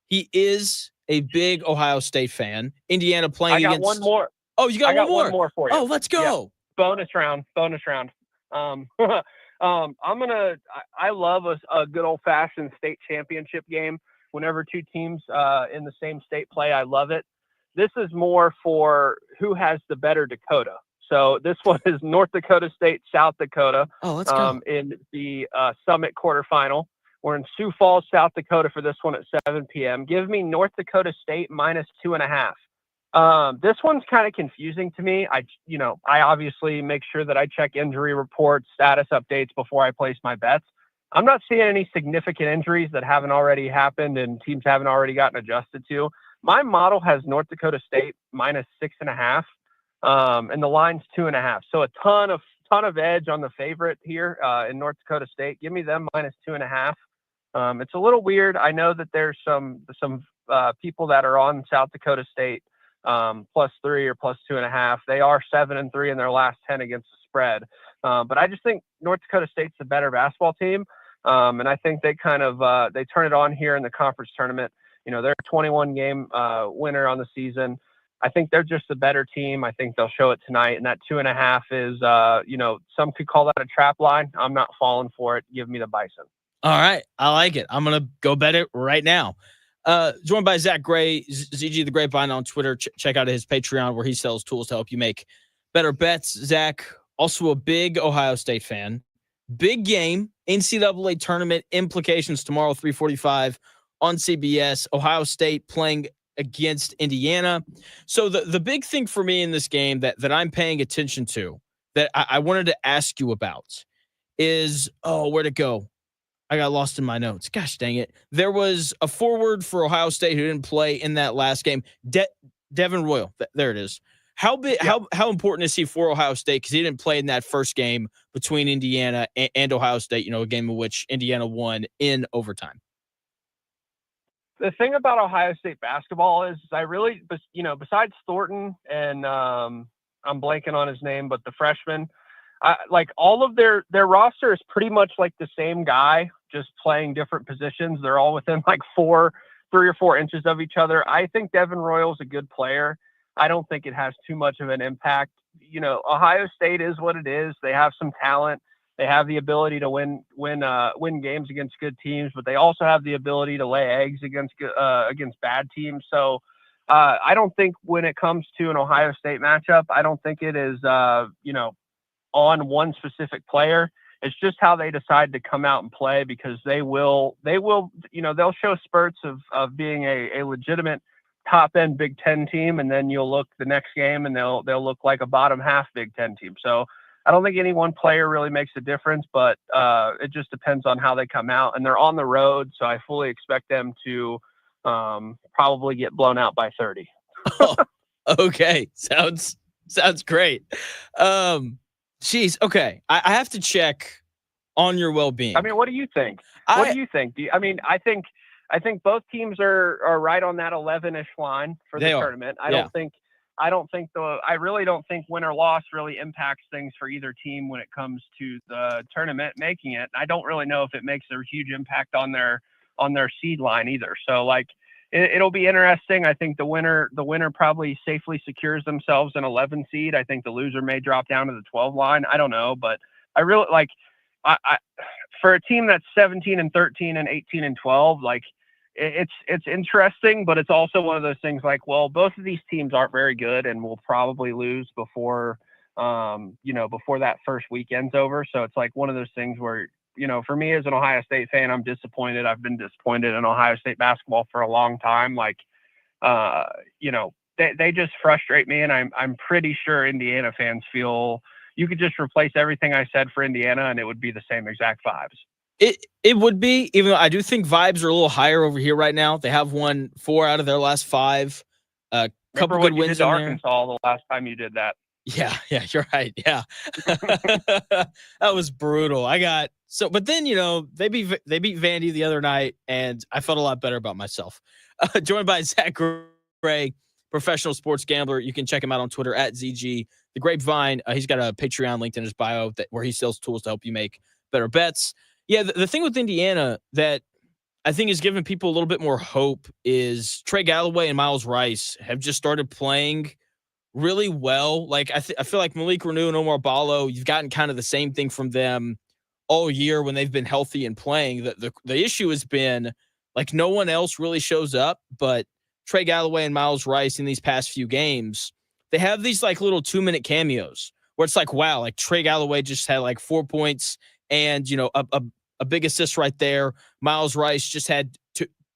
He is a big Ohio State fan. Indiana playing against. I got one more. Oh, you got one more? One more for you. Oh, let's go. Yeah. Bonus round. I love a good old fashioned state championship game. Whenever two teams in the same state play, I love it. This is more for who has the better Dakota. So this one is North Dakota State, South Dakota. Oh, let's go. In the Summit quarterfinal. We're in Sioux Falls, South Dakota for this one at 7 p.m. Give me North Dakota State -2.5. This one's kind of confusing to me. I obviously make sure that I check injury reports, status updates before I place my bets. I'm not seeing any significant injuries that haven't already happened and teams haven't already gotten adjusted to. My model has North Dakota State -6.5, and the line's 2.5. So a ton of edge on the favorite here in North Dakota State. Give me them -2.5. It's a little weird. I know that there's some people that are on South Dakota State +3 or +2.5. They are 7-3 in their last 10 against the spread. But I just think North Dakota State's the better basketball team. And I think they kind of they turn it on here in the conference tournament. They're a 21-game winner on the season. I think they're just a better team. I think they'll show it tonight. And that 2.5 is, some could call that a trap line. I'm not falling for it. Give me the Bison. All right. I like it. I'm going to go bet it right now. Joined by Zack Gray, ZG the Grapevine on Twitter. Check out his Patreon where he sells tools to help you make better bets. Zack, also a big Ohio State fan. Big game, NCAA tournament implications tomorrow, 3:45 on CBS. Ohio State playing against Indiana. So the big thing for me in this game that I'm paying attention to, that I wanted to ask you about is, where'd it go? I got lost in my notes. Gosh dang it. There was a forward for Ohio State who didn't play in that last game. Devin Royal. There it is. How big? Yeah. How important is he for Ohio State? Because he didn't play in that first game between Indiana and Ohio State, a game in which Indiana won in overtime. The thing about Ohio State basketball is I really, besides Thornton and I'm blanking on his name, but the freshman, like all of their roster is pretty much like the same guy, just playing different positions. They're all within like 3 or 4 inches of each other. I think Devin Royal is a good player. I don't think it has too much of an impact. Ohio State is what it is. They have some talent. They have the ability to win games against good teams, but they also have the ability to lay eggs against bad teams. So I don't think when it comes to an Ohio State matchup, I don't think it is on one specific player. It's just how they decide to come out and play, because they'll show spurts of being a legitimate top end Big Ten team, and then you'll look the next game and they'll look like a bottom half Big Ten team. So I don't think any one player really makes a difference, but it just depends on how they come out, and they're on the road. So I fully expect them to probably get blown out by 30. Oh, okay. Sounds great. Okay. I have to check on your well-being. I mean, what do you think? What do you think? I think both teams are right on that 11-ish line for the tournament. I really don't think win or loss really impacts things for either team when it comes to the tournament making it. I don't really know if it makes a huge impact on their seed line either. So it'll be interesting. I think the winner probably safely secures themselves an 11 seed. I think the loser may drop down to the 12 line. I don't know, but I really for a team that's 17-13 and 18-12, it's interesting, but it's also one of those things both of these teams aren't very good and will probably lose before that first weekend's over. So it's one of those things where, for me as an Ohio State fan, I'm disappointed. I've been disappointed in Ohio State basketball for a long time. They just frustrate me. And I'm pretty sure Indiana fans feel you could just replace everything I said for Indiana and it would be the same exact vibes. It would be, even though I do think vibes are a little higher over here right now. They have won 4 out of their last 5. Couple good wins in Arkansas the last time you did that. Yeah, you're right. Yeah. That was brutal. But then, they beat Vandy the other night and I felt a lot better about myself. Joined by Zack Gray, professional sports gambler. You can check him out on Twitter at ZG the Grapevine. He's got a Patreon linked in his bio where he sells tools to help you make better bets. Yeah, the thing with Indiana that I think has given people a little bit more hope is Trey Galloway and Miles Rice have just started playing really well. I feel like Malik Reneau and Omar Ballo, you've gotten kind of the same thing from them all year when they've been healthy and playing. The issue has been no one else really shows up, but Trey Galloway and Miles Rice in these past few games, they have these little 2-minute cameos where it's wow, Trey Galloway just had 4 points and a big assist right there. Miles Rice just had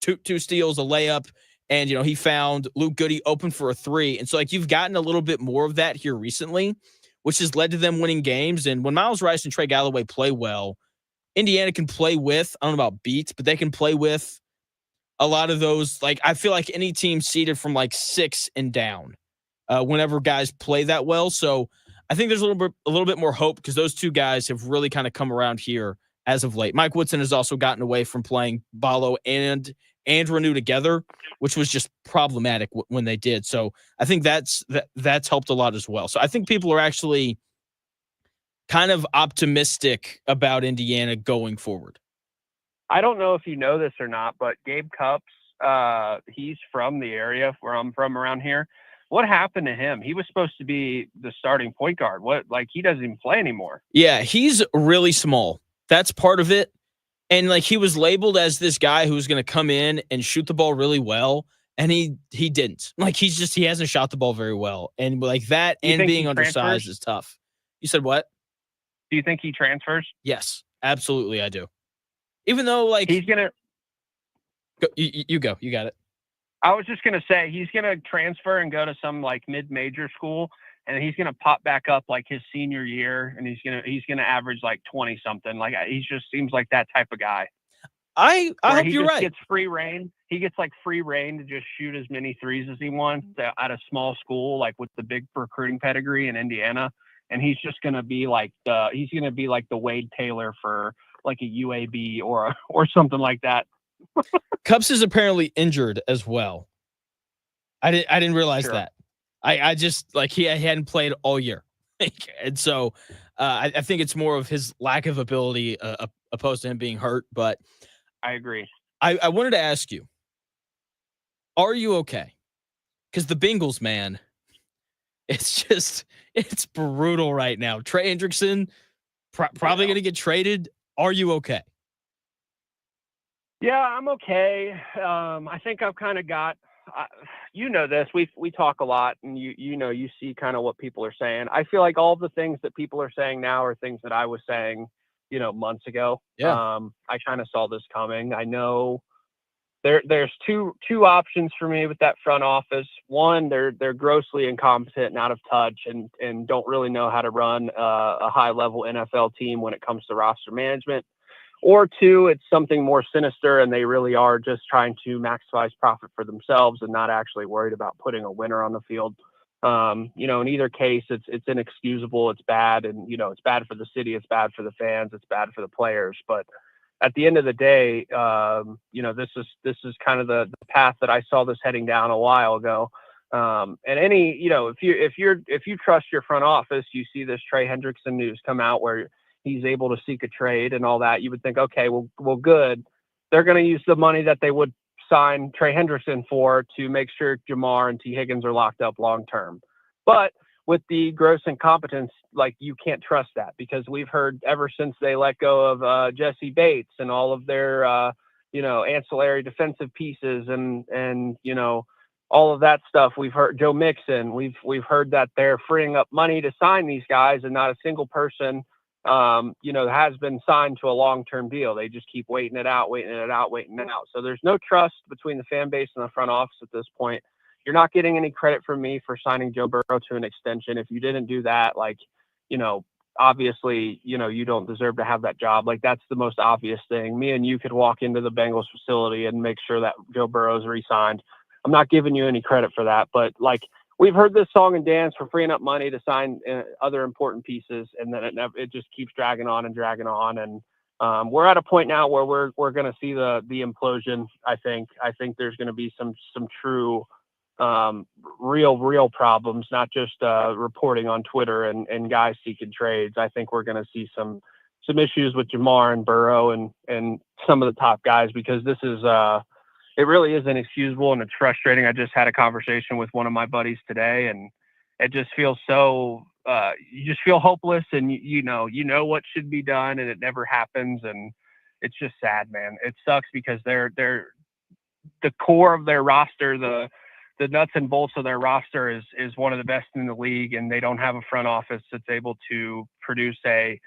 two steals, a layup, and he found Luke Goody open for a 3. And so you've gotten a little bit more of that here recently, which has led to them winning games. And when Miles Rice and Trey Galloway play well, Indiana can play with, I don't know about beats, but they can play with a lot of those. I feel like any team seeded from 6 and down whenever guys play that well. So I think there's a little bit more hope because those two guys have really kind of come around here as of late. Mike Woodson has also gotten away from playing Ballo and Renew together, which was just problematic when they did. So I think that's helped a lot as well. So I think people are actually kind of optimistic about Indiana going forward. I don't know if you know this or not, but Gabe Cupps, he's from the area where I'm from around here. What happened to him? He was supposed to be the starting point guard. He doesn't even play anymore. Yeah, he's really small. That's part of it. And he was labeled as this guy who was going to come in and shoot the ball really well. And he didn't. He hasn't shot the ball very well. And that and being undersized is tough. You said what? Do you think he transfers? Yes, absolutely I do. Even though he's going to you go. You got it. I was just going to say he's going to transfer and go to some mid-major school, and he's going to pop back up his senior year, and he's going to average 20 something. He just seems like that type of guy. I hope you're right. He gets free reign. He gets free reign to just shoot as many threes as he wants at a small school with the big recruiting pedigree in Indiana, and he's just going to be the Wade Taylor for a UAB or something like that. Cupps is apparently injured as well. I didn't realize that. I just he hadn't played all year, and so I think it's more of his lack of ability opposed to him being hurt. But I agree. I wanted to ask you, are you okay? Because the Bengals, man, it's brutal right now. Trey Hendrickson probably going to get traded. Are you okay? Yeah, I'm okay. I think I've kind of got, this. We talk a lot, and you see kind of what people are saying. I feel like all the things that people are saying now are things that I was saying, months ago. Yeah. I kind of saw this coming. I know there's two options for me with that front office. One, they're grossly incompetent and out of touch, and don't really know how to run a high level NFL team when it comes to roster management. Or two, it's something more sinister, and they really are just trying to maximize profit for themselves and not actually worried about putting a winner on the field. In either case, it's inexcusable, it's bad, and it's bad for the city, it's bad for the fans, it's bad for the players. But at the end of the day, this is kind of the path that I saw this heading down a while ago. And if you trust your front office, you see this Trey Hendrickson news come out where he's able to seek a trade and all that, you would think, okay, well, good. They're going to use the money that they would sign Trey Hendrickson for to make sure Jamar and T. Higgins are locked up long term. But with the gross incompetence, you can't trust that, because we've heard ever since they let go of Jesse Bates and all of their ancillary defensive pieces and all of that stuff. We've heard Joe Mixon. We've heard that they're freeing up money to sign these guys, and not a single person has been signed to a long-term deal. They just keep waiting it out. So there's no trust between the fan base and the front office at this point. You're not getting any credit from me for signing Joe Burrow to an extension. If you didn't do that, obviously, you don't deserve to have that job. That's the most obvious thing. Me and you could walk into the Bengals facility and make sure that Joe Burrow's re-signed. I'm not giving you any credit for that, but we've heard this song and dance for freeing up money to sign other important pieces, and then it just keeps dragging on. And we're at a point now where we're going to see the implosion. I think there's going to be some true, real problems, not just reporting on Twitter and guys seeking trades. I think we're going to see some issues with Jamar and Burrow and some of the top guys, because this is it really is inexcusable, and it's frustrating. I just had a conversation with one of my buddies today, and it just feels so, you just feel hopeless, and you know what should be done, and it never happens. And it's just sad, man. It sucks, because they're the core of their roster, the nuts and bolts of their roster is one of the best in the league, and they don't have a front office that's able to produce a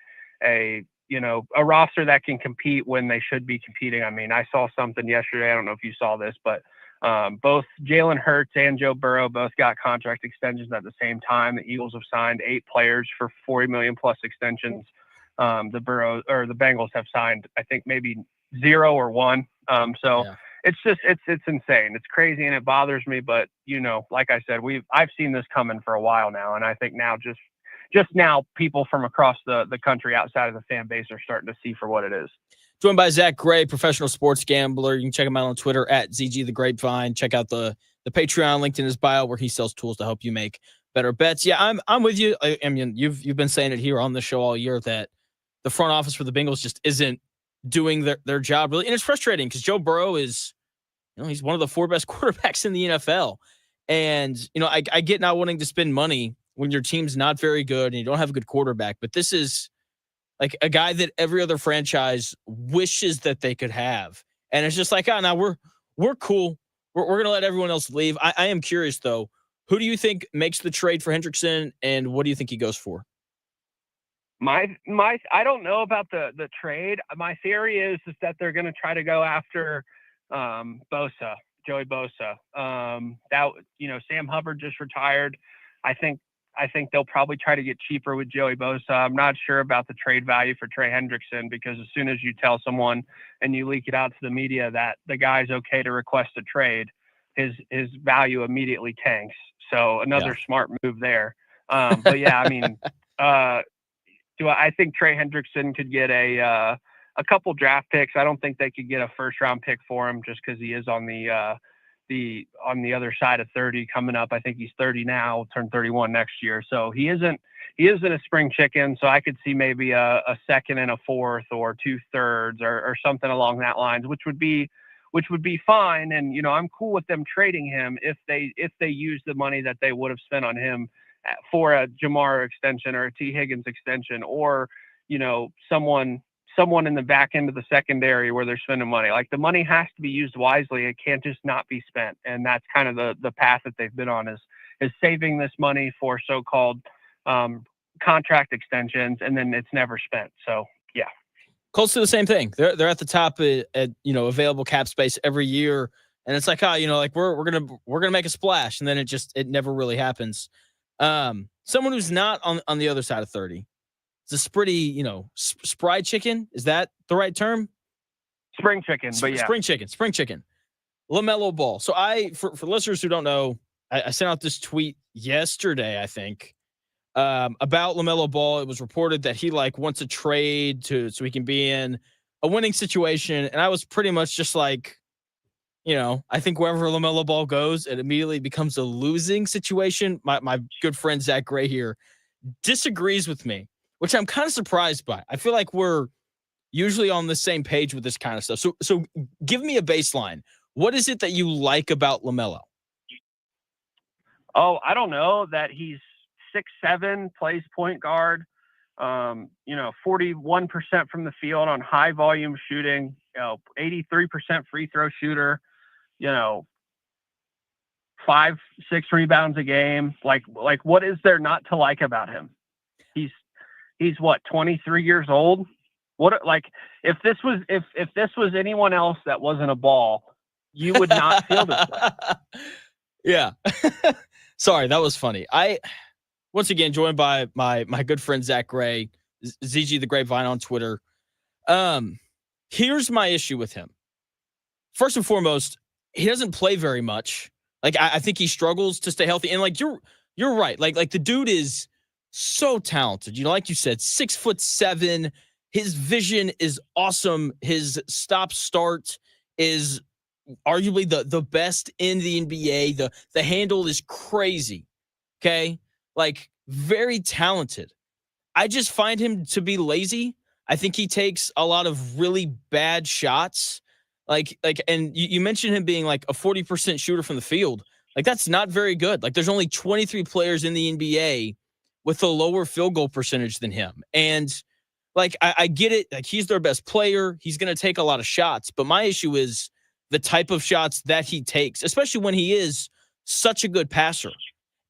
roster that can compete when they should be competing. I mean, I saw something yesterday. I don't know if you saw this, but both Jalen Hurts and Joe Burrow both got contract extensions at the same time. The Eagles have signed 8 players for $40 million plus extensions. The Bengals have signed, I think, maybe 0 or 1. It's just, it's insane. It's crazy, and it bothers me. But, like I said, I've seen this coming for a while now. And I think now just just now people from across the country outside of the fan base are starting to see for what it is. Joined by Zack Gray, professional sports gambler. You can check him out on Twitter at ZG the Grapevine. Check out the Patreon linked in his bio where he sells tools to help you make better bets. Yeah, I'm with you. I mean, you've been saying it here on the show all year that the front office for the Bengals just isn't doing their job really, and it's frustrating because Joe Burrow is, he's one of the 4 best quarterbacks in the NFL, and I get not wanting to spend money when your team's not very good and you don't have a good quarterback, but this is like a guy that every other franchise wishes that they could have. And it's just like, now we're cool. We're going to let everyone else leave. I am curious, though. Who do you think makes the trade for Hendrickson, and what do you think he goes for? I don't know about the trade. My theory is that they're going to try to go after Bosa, Joey Bosa. Sam Hubbard just retired. I think they'll probably try to get cheaper with Joey Bosa. I'm not sure about the trade value for Trey Hendrickson, because as soon as you tell someone and you leak it out to the media that the guy's okay to request a trade, his value immediately tanks. So another smart move there. But yeah, I mean, I think Trey Hendrickson could get a couple draft picks. I don't think they could get a first-round pick for him just because he is on the other side of 30 coming up. I think he's 30 now, turn 31 next year. So he isn't a spring chicken. So I could see maybe a second and a fourth or 2/3 or something along that lines, which would be fine. And, I'm cool with them trading him if they use the money that they would have spent on him for a Jamar extension or a T. Higgins extension, or, someone in the back end of the secondary where they're spending money. Like, the money has to be used wisely. It can't just not be spent. And that's kind of the path that they've been on, is saving this money for so-called contract extensions, and then it's never spent. So, yeah. Colts do the same thing. They're at the top at available cap space every year, and it's like, we're gonna make a splash, and then it never really happens. Someone who's not on the other side of 30. It's a pretty, spry chicken. Is that the right term? Spring chicken, but yeah. Spring chicken. LaMelo Ball. So for listeners who don't know, I sent out this tweet yesterday, I think, about LaMelo Ball. It was reported that he wants a trade so he can be in a winning situation. And I was pretty much just like, I think wherever LaMelo Ball goes, it immediately becomes a losing situation. My good friend Zack Gray here disagrees with me, which I'm kind of surprised by. I feel like we're usually on the same page with this kind of stuff. So give me a baseline. What is it that you like about LaMelo? Oh, I don't know, that he's 6'7", plays point guard, 41% from the field on high volume shooting, 83% free throw shooter, 5-6 rebounds a game. Like what is there not to like about him? He's what, 23 years old? If this was anyone else that wasn't a Ball, you would not feel this way. Yeah. Sorry, that was funny. Once again, joined by my good friend Zack Gray, ZG the Grapevine on Twitter. Here's my issue with him. First and foremost, he doesn't play very much. I think he struggles to stay healthy. And you're right. Like the dude is so talented. Like you said, 6'7". His vision is awesome. His stop-start is arguably the best in the NBA. The handle is crazy. Okay? Very talented. I just find him to be lazy. I think he takes a lot of really bad shots. And you mentioned him being a 40% shooter from the field. That's not very good. There's only 23 players in the NBA with a lower field goal percentage than him. And I get it. He's their best player. He's going to take a lot of shots. But my issue is the type of shots that he takes, especially when he is such a good passer.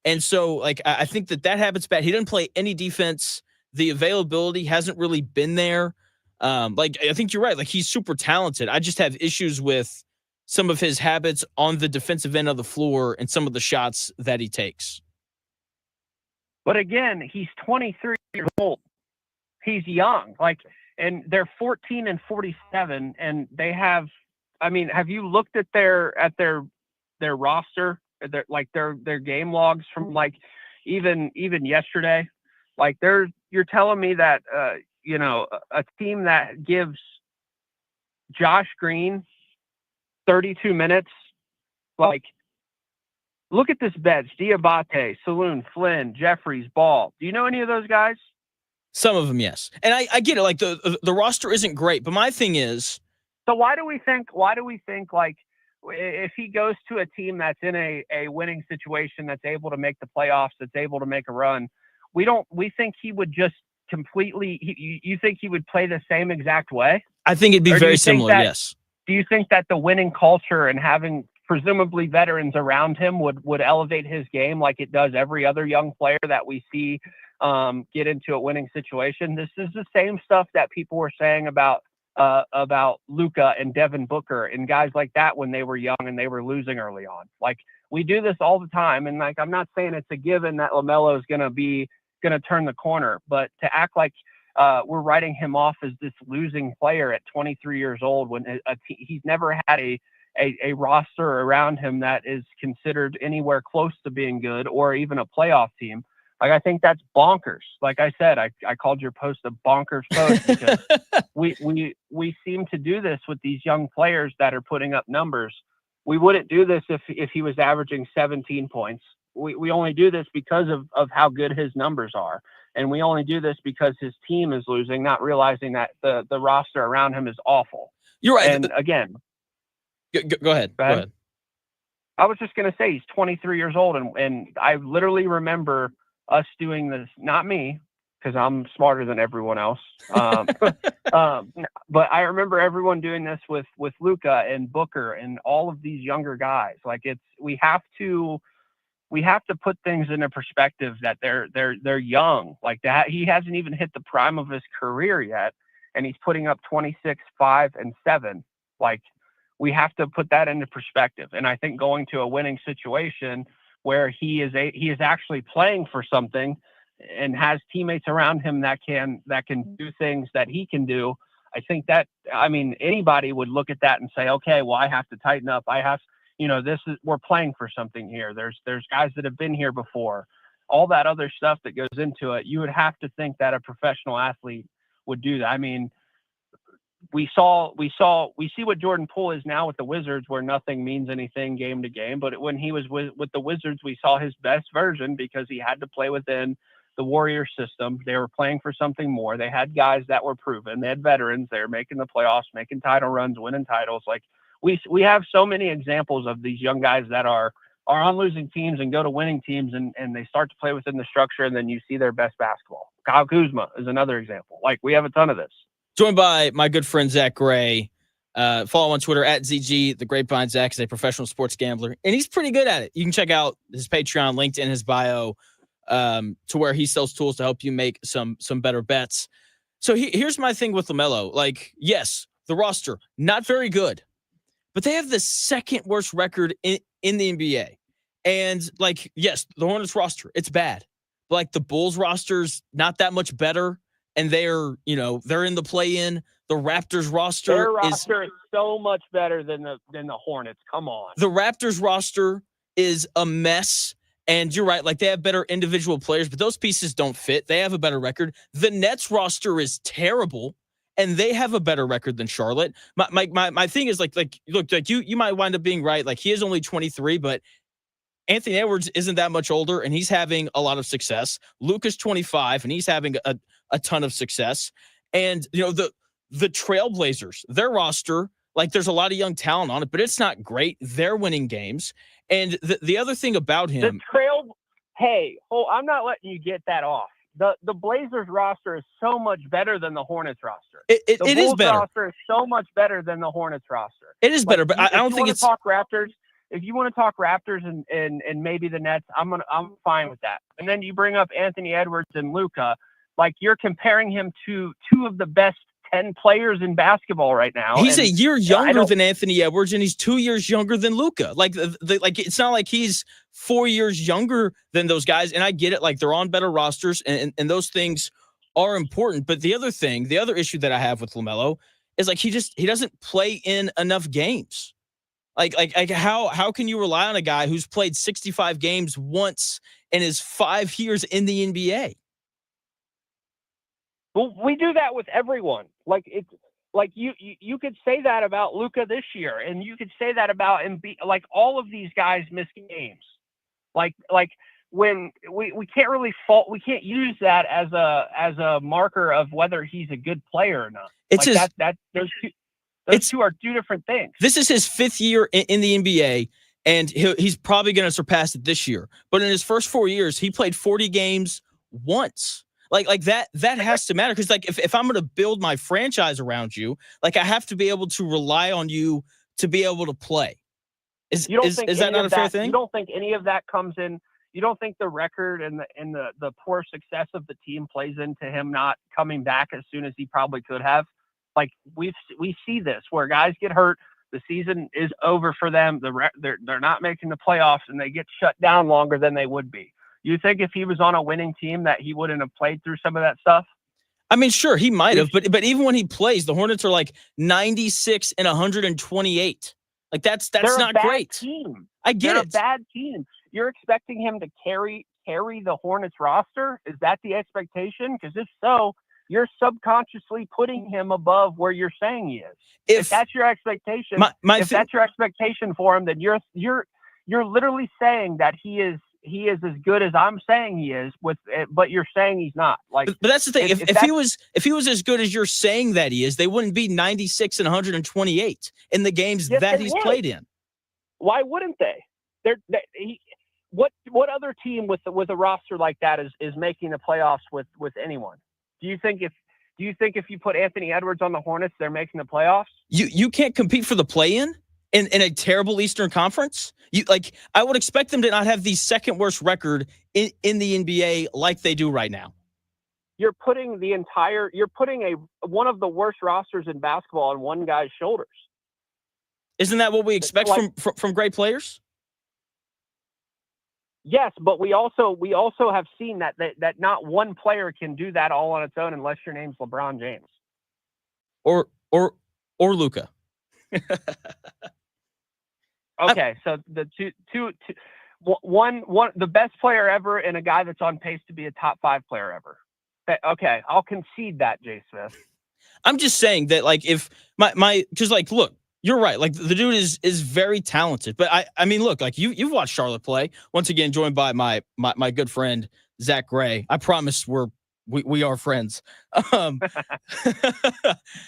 And so, I think that habit's bad. He doesn't play any defense. The availability hasn't really been there. I think you're right. He's super talented. I just have issues with some of his habits on the defensive end of the floor and some of the shots that he takes. But again, he's 23 years old. He's young. And they're 14 and 47, and they have. I mean, have you looked at their roster? Their game logs from even yesterday. Like you're telling me that, a team that gives Josh Green 32 minutes, like, look at this bench: Diabate, Saloon, Flynn, Jeffries, Ball. Do you know any of those guys? Some of them, yes. And I get it. Like the roster isn't great, but my thing is, so why do we think like if he goes to a team that's in a winning situation, that's able to make the playoffs, that's able to make a run, we think he would just completely, you think he would play the same exact way? I think it'd be very similar, yes. Do you think that the winning culture and having presumably veterans around him would elevate his game like it does every other young player that we see get into a winning situation? This is the same stuff that people were saying about Luka and Devin Booker and guys like that when they were young and they were losing early on. Like, we do this all the time. And like, I'm not saying it's a given that LaMelo is going to turn the corner, but to act like we're writing him off as this losing player at 23 years old when he's never had a roster around him that is considered anywhere close to being good or even a playoff team. Like, I think that's bonkers. Like I said, I called your post a bonkers post because we seem to do this with these young players that are putting up numbers. We wouldn't do this if he was averaging 17 points. We only do this because of how good his numbers are. And we only do this because his team is losing, not realizing that the roster around him is awful. You're right. And again, go ahead. I was just going to say he's 23 years old. And I literally remember us doing this, not me, because I'm smarter than everyone else. But I remember everyone doing this with Luka and Booker and all of these younger guys. Like, we have to put things into perspective that they're young. Like, that he hasn't even hit the prime of his career yet, and he's putting up 26, 5, and 7. Like, we have to put that into perspective. And I think going to a winning situation where he is actually playing for something and has teammates around him that can do things that he can do. I think that, anybody would look at that and say, okay, well, I have to tighten up. We're playing for something here. There's guys that have been here before, all that other stuff that goes into it. You would have to think that a professional athlete would do that. I mean, we see what Jordan Poole is now with the Wizards, where nothing means anything game to game. But when he was with the Wizards, we saw his best version because he had to play within the Warrior system. They were playing for something more. They had guys that were proven. They had veterans. They were making the playoffs, making title runs, winning titles. Like, we have so many examples of these young guys that are on losing teams and go to winning teams, and they start to play within the structure, and then you see their best basketball. Kyle Kuzma is another example. Like, we have a ton of this. Joined by my good friend Zack Gray. Follow him on Twitter at ZG. The Grapevine. Zack is a professional sports gambler, and he's pretty good at it. You can check out his Patreon, linked in his bio, to where he sells tools to help you make some better bets. So here's my thing with LaMelo. Like, yes, the roster, not very good, but they have the second worst record in the NBA. And, like, yes, the Hornets roster, it's bad. But, like, the Bulls roster's not that much better. And they're in the play-in. The Raptors roster, their roster is so much better than the Hornets. Come on. The Raptors roster is a mess. And you're right, like, they have better individual players, but those pieces don't fit. They have a better record. The Nets roster is terrible, and they have a better record than Charlotte. My thing is, like look, like you might wind up being right. Like, he is only 23, but Anthony Edwards isn't that much older, and he's having a lot of success. Luka's 25, and he's having a ton of success. And, the Trailblazers, their roster, like, there's a lot of young talent on it, but it's not great. They're winning games. And the other thing about him, I'm not letting you get that off. The Blazers roster is so much better than the Hornets roster. It is better. The Bulls roster is so much better than the Hornets roster. It is better, but I don't think it's. If you want to talk Raptors and maybe the Nets, I'm fine with that. And then you bring up Anthony Edwards and Luka, like, you're comparing him to two of the best 10 players in basketball right now. He's a year younger than Anthony Edwards, and he's 2 years younger than Luka. Like, it's not like he's 4 years younger than those guys. And I get it. Like, they're on better rosters, and those things are important. But the other issue that I have with LaMelo is, like, he doesn't play in enough games. Like how can you rely on a guy who's played 65 games once in his 5 years in the NBA? Well, we do that with everyone. Like it's like you could say that about Luka this year, and you could say that about Embiid. Like all of these guys miss games. Like when we can't really fault, we can't use that as a marker of whether he's a good player or not. It's like his, those two are two different things. This is his 5th year in the NBA, and he's probably going to surpass it this year. But in his first 4 years, he played 40 games once. Like that has to matter, because like if I'm going to build my franchise around you, like I have to be able to rely on you to be able to play. Is that not a fair thing? You don't think any of that comes in? You don't think the record and the poor success of the team plays into him not coming back as soon as he probably could have? Like we see this where guys get hurt, the season is over for them. They're not making the playoffs, and they get shut down longer than they would be. You think if he was on a winning team that he wouldn't have played through some of that stuff? I mean, sure, he might have, but even when he plays, the Hornets are like 96 and 128. Like that's not great. Team. I get They're it. A bad team. You're expecting him to carry the Hornets roster? Is that the expectation? Because if so, you're subconsciously putting him above where you're saying he is. If that's your expectation, that's your expectation for him, then you're literally saying that he is as good as I'm saying he is, but you're saying he's not. Like, but that's the thing. If he was as good as you're saying that he is, they wouldn't be 96 and 128 in the games that he's played in. Why wouldn't they? What other team with a roster like that is making the playoffs with anyone? Do you think if you put Anthony Edwards on the Hornets, they're making the playoffs? You can't compete for the play-in in a terrible Eastern Conference. I would expect them to not have the second worst record in the NBA like they do right now. You're putting one of the worst rosters in basketball on one guy's shoulders. Isn't that what we expect from great players? Yes, but we also have seen that not one player can do that all on its own unless your name's LeBron James or Luka. Okay, so the one the best player ever and a guy that's on pace to be a top 5 player ever. Okay, I'll concede that, Jay Smith. I'm just saying that, like, if because like, look, you're right. Like, the dude is very talented, but I mean, look, like you've watched Charlotte play. Once again, joined by my good friend Zack Gray. I promise we are friends.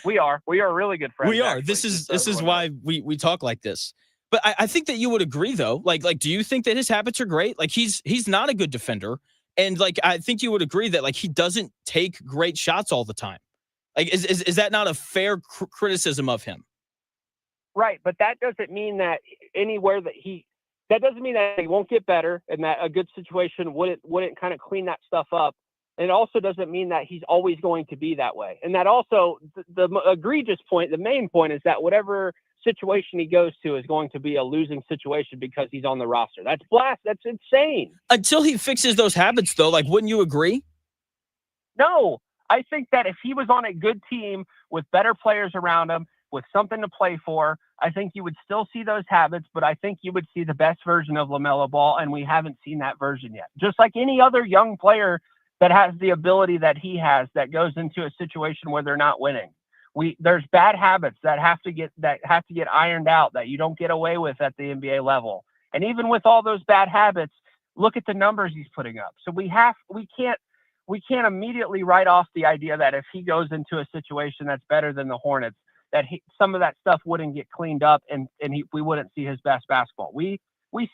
We are really good friends. We are. Actually. This is why we talk like this. But I think that you would agree, though. Like, do you think that his habits are great? Like, he's not a good defender, and like I think you would agree that like he doesn't take great shots all the time. Like, is that not a fair criticism of him? Right, but that doesn't mean that that doesn't mean that he won't get better and that a good situation wouldn't kind of clean that stuff up. And it also doesn't mean that he's always going to be that way. And that also the egregious point, the main point is that whatever situation he goes to is going to be a losing situation because he's on the roster. That's That's insane. Until he fixes those habits, though, like, wouldn't you agree? No, I think that if he was on a good team with better players around him, with something to play for, I think you would still see those habits, but I think you would see the best version of LaMelo Ball, and we haven't seen that version yet. Just like any other young player that has the ability that he has that goes into a situation where they're not winning. There's bad habits that have to get ironed out that you don't get away with at the NBA level. And even with all those bad habits, look at the numbers he's putting up. So we can't immediately write off the idea that if he goes into a situation that's better than the Hornets, that some of that stuff wouldn't get cleaned up and we wouldn't see his best basketball. We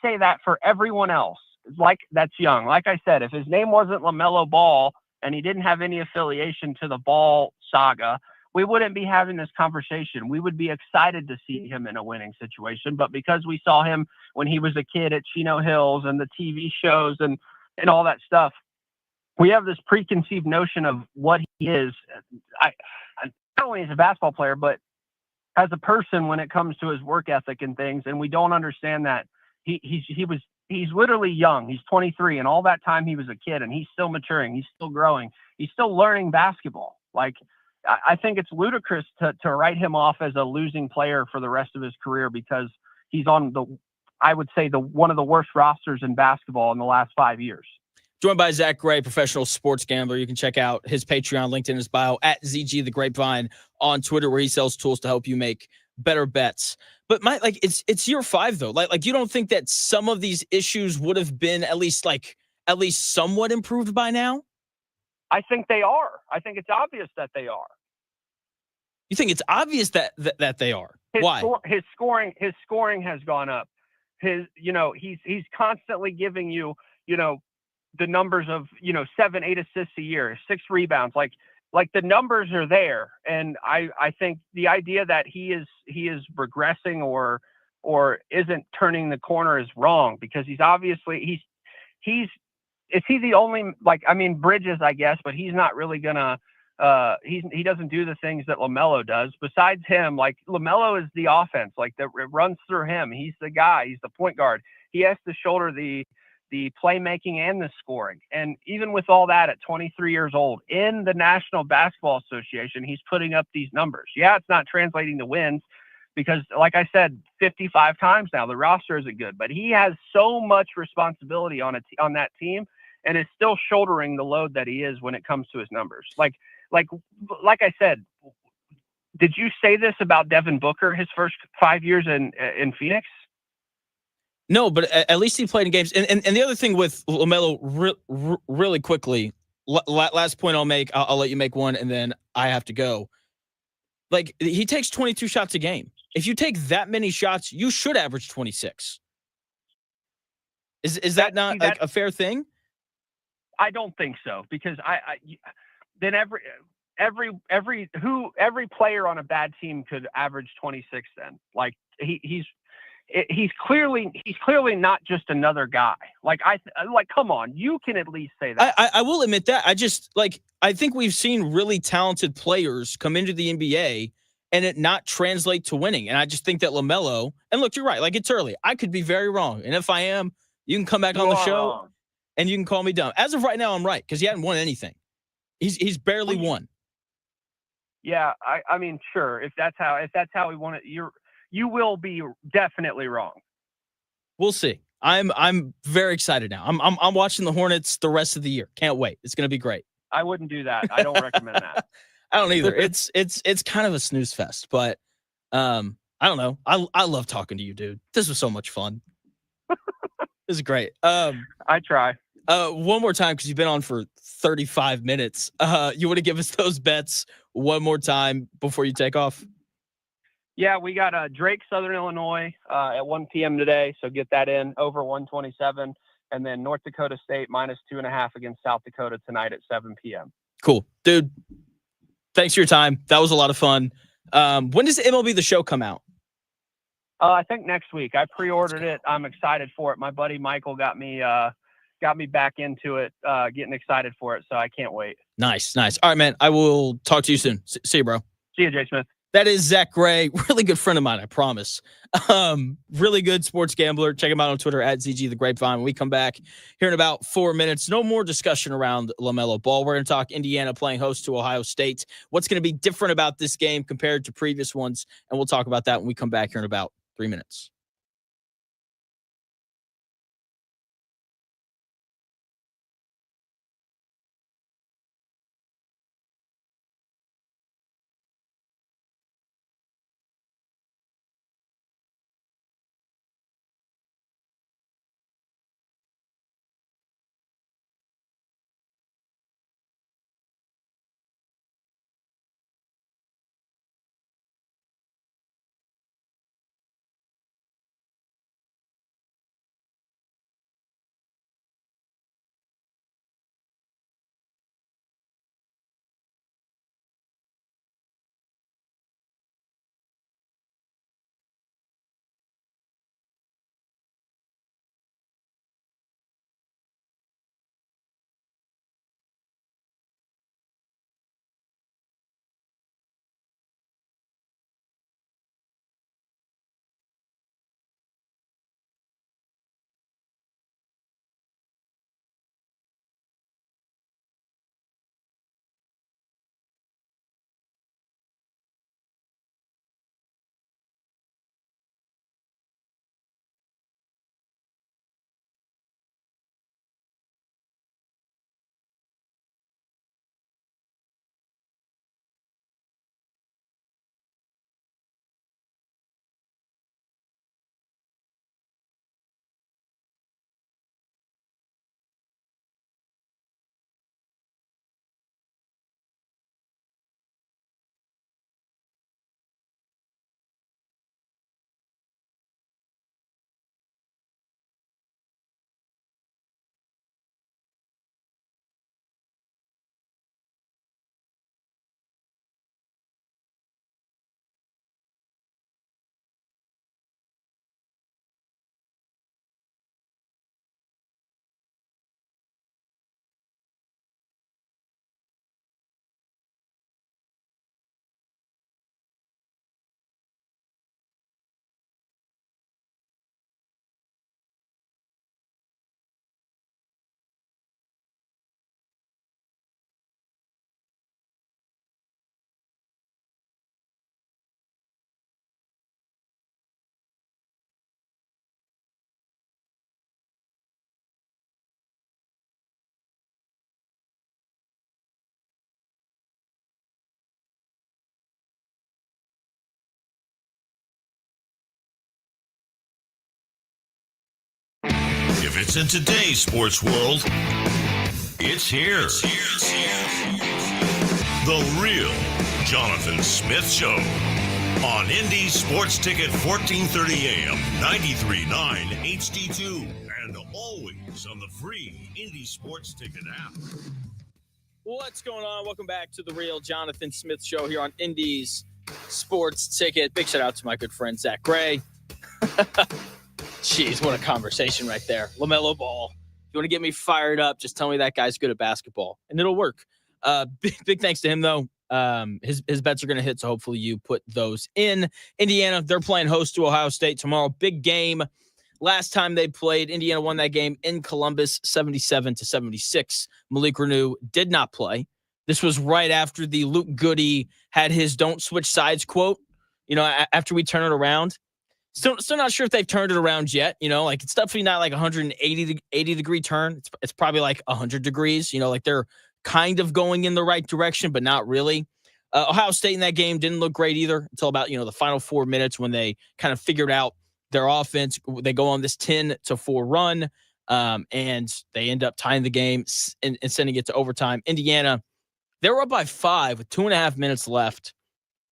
say that for everyone else, like that's young. Like I said, if his name wasn't LaMelo Ball and he didn't have any affiliation to the Ball saga, we wouldn't be having this conversation. We would be excited to see him in a winning situation. But because we saw him when he was a kid at Chino Hills and the TV shows and all that stuff, we have this preconceived notion of what he is. Not only as a basketball player, but as a person when it comes to his work ethic and things. And we don't understand that he's literally young. He's 23, and all that time he was a kid, and he's still maturing. He's still growing. He's still learning basketball. Like, I think it's ludicrous to write him off as a losing player for the rest of his career because he's on one of the worst rosters in basketball in the last 5 years. Joined by Zack Gray, professional sports gambler. You can check out his Patreon, linked in his bio, at ZG the Grapevine on Twitter, where he sells tools to help you make better bets. But it's year 5 though. Like you don't think that some of these issues would have been at least somewhat improved by now? I think they are. I think it's obvious that they are. You think it's obvious that they are? Why? His scoring has gone up. He's constantly giving you, the numbers of, 7, 8 assists a year, 6 rebounds. Like the numbers are there. And I think the idea that he is regressing or isn't turning the corner is wrong, because he's obviously is he the only, Bridges, I guess, but he's not really gonna he doesn't do the things that LaMelo does. Besides him, LaMelo is the offense, it runs through him. He's the guy, he's the point guard. He has to shoulder the playmaking and the scoring. And even with all that, at 23 years old, in the National Basketball Association, he's putting up these numbers. Yeah, it's not translating to wins because, like I said, 55 times now, the roster isn't good, but he has so much responsibility on that team, and is still shouldering the load that he is when it comes to his numbers. Like I said, did you say this about Devin Booker his first 5 years in Phoenix? No, but at least he played in games. And the other thing with LaMelo, really quickly, last point I'll make, I'll let you make one, and then I have to go. He takes 22 shots a game. If you take that many shots, you should average 26. Is that not a fair thing? I don't think so, because then every player on a bad team could average 26. Then he's clearly not just another guy. Come on, you can at least say that. I will admit that. I think we've seen really talented players come into the NBA and it not translate to winning. And I just think that LaMelo, and look, you're right. It's early. I could be very wrong. And if I am, you can come back on the show wrong. And you can call me dumb. As of right now, I'm right, because he hadn't won anything. He's barely won. Yeah, I mean, sure. If that's how we want it, you will be definitely wrong. We'll see. I'm very excited now. I'm watching the Hornets the rest of the year. Can't wait. It's going to be great. I wouldn't do that. I don't recommend that. I don't either. It's kind of a snooze fest, but I don't know. I love talking to you, dude. This was so much fun. This is great. I try. One more time, because you've been on for 35 minutes. You want to give us those bets one more time before you take off? Yeah, we got Drake, Southern Illinois at 1 p.m. today, so get that in, over 127. And then North Dakota State -2.5 against South Dakota tonight at 7 p.m. Cool. Dude, thanks for your time. That was a lot of fun. When does MLB The Show come out? I think next week. I pre-ordered it. I'm excited for it. My buddy Michael got me back into it, getting excited for it, so I can't wait. Nice. All right, man. I will talk to you soon. See you, bro. See you, Jay Smith. That is Zack Gray, really good friend of mine, I promise. Really good sports gambler. Check him out on Twitter at ZG the Grapevine. When we come back here in about 4 minutes, no more discussion around LaMelo Ball. We're going to talk Indiana playing host to Ohio State. What's going to be different about this game compared to previous ones? And we'll talk about that when we come back here in about 3 minutes. If it's in today's sports world, it's here. The real Jonathan Smith Show on Indy Sports Ticket 1430 AM, 93.9 HD2, and always on the free Indy Sports Ticket app. What's going on? Welcome back to the real Jonathan Smith Show here on Indy's Sports Ticket. Big shout out to my good friend Zack Gray. Jeez, what a conversation right there. LaMelo Ball. If you want to get me fired up, just tell me that guy's good at basketball, and it'll work. Big thanks to him, though. His bets are going to hit, so hopefully you put those in. Indiana, they're playing host to Ohio State tomorrow. Big game. Last time they played, Indiana won that game in Columbus, 77-76. Malik Reneau did not play. This was right after the Luke Goody had his "don't switch sides" quote. You know, after we turn it around. Still not sure if they've turned it around yet. You know, like it's definitely not like 180 degree turn. It's probably like 100 degrees. You know, like they're kind of going in the right direction, but not really. Ohio State in that game didn't look great either until about, the final 4 minutes when they kind of figured out their offense. They go on this 10-4 run, and they end up tying the game and sending it to overtime. Indiana, they were up by 5 with 2.5 minutes left.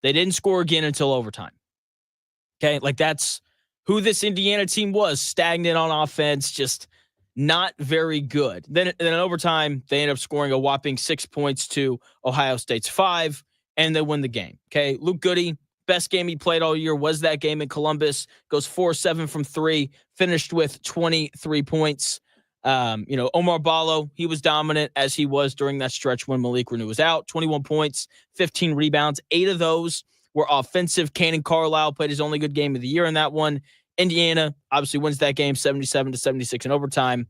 They didn't score again until overtime. Okay, like that's who this Indiana team was, stagnant on offense, just not very good. Then in overtime, they end up scoring a whopping 6 points to Ohio State's 5, and they win the game. Okay, Luke Goody, best game he played all year was that game in Columbus. Goes 4-7 from 3, finished with 23 points. Omar Ballo, he was dominant as he was during that stretch when Malik Reneau was out. 21 points, 15 rebounds, 8 of those were offensive. Cannon Carlisle played his only good game of the year in that one. Indiana obviously wins that game 77-76 in overtime,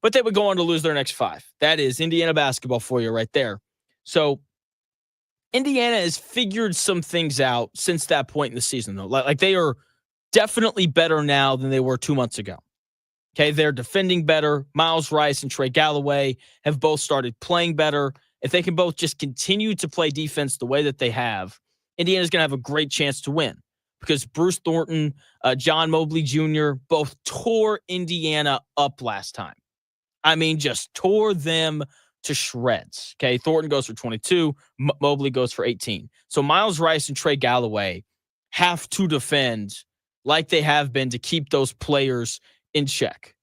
but they would go on to lose their next 5. That is Indiana basketball for you right there. So Indiana has figured some things out since that point in the season, though. Like they are definitely better now than they were 2 months ago. Okay, they're defending better. Miles Rice and Trey Galloway have both started playing better. If they can both just continue to play defense the way that they have, Indiana's going to have a great chance to win because Bruce Thornton, John Mobley Jr. both tore Indiana up last time. I mean, just tore them to shreds. Okay, Thornton goes for 22. Mobley goes for 18. So Miles Rice and Trey Galloway have to defend like they have been to keep those players in check.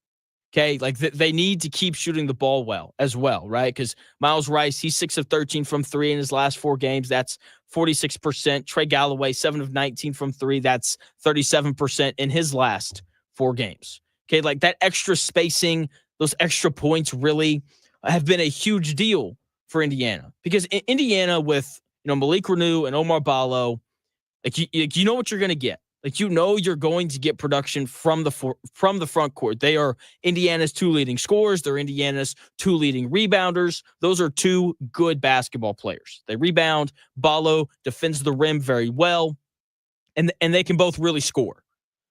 Okay, like they need to keep shooting the ball well as well, right? Because Miles Rice, he's 6 of 13 from 3 in his last 4 games. That's 46%. Trey Galloway, 7 of 19 from 3. That's 37% in his last 4 games. Okay, like that extra spacing, those extra points really have been a huge deal for Indiana. Because Indiana with, Malik Reneau and Omar Ballo, like you know what you're going to get. Like, you're going to get production from the front court. They are Indiana's 2 leading scorers. They're Indiana's 2 leading rebounders. Those are 2 good basketball players. They rebound. Ballo defends the rim very well, and they can both really score.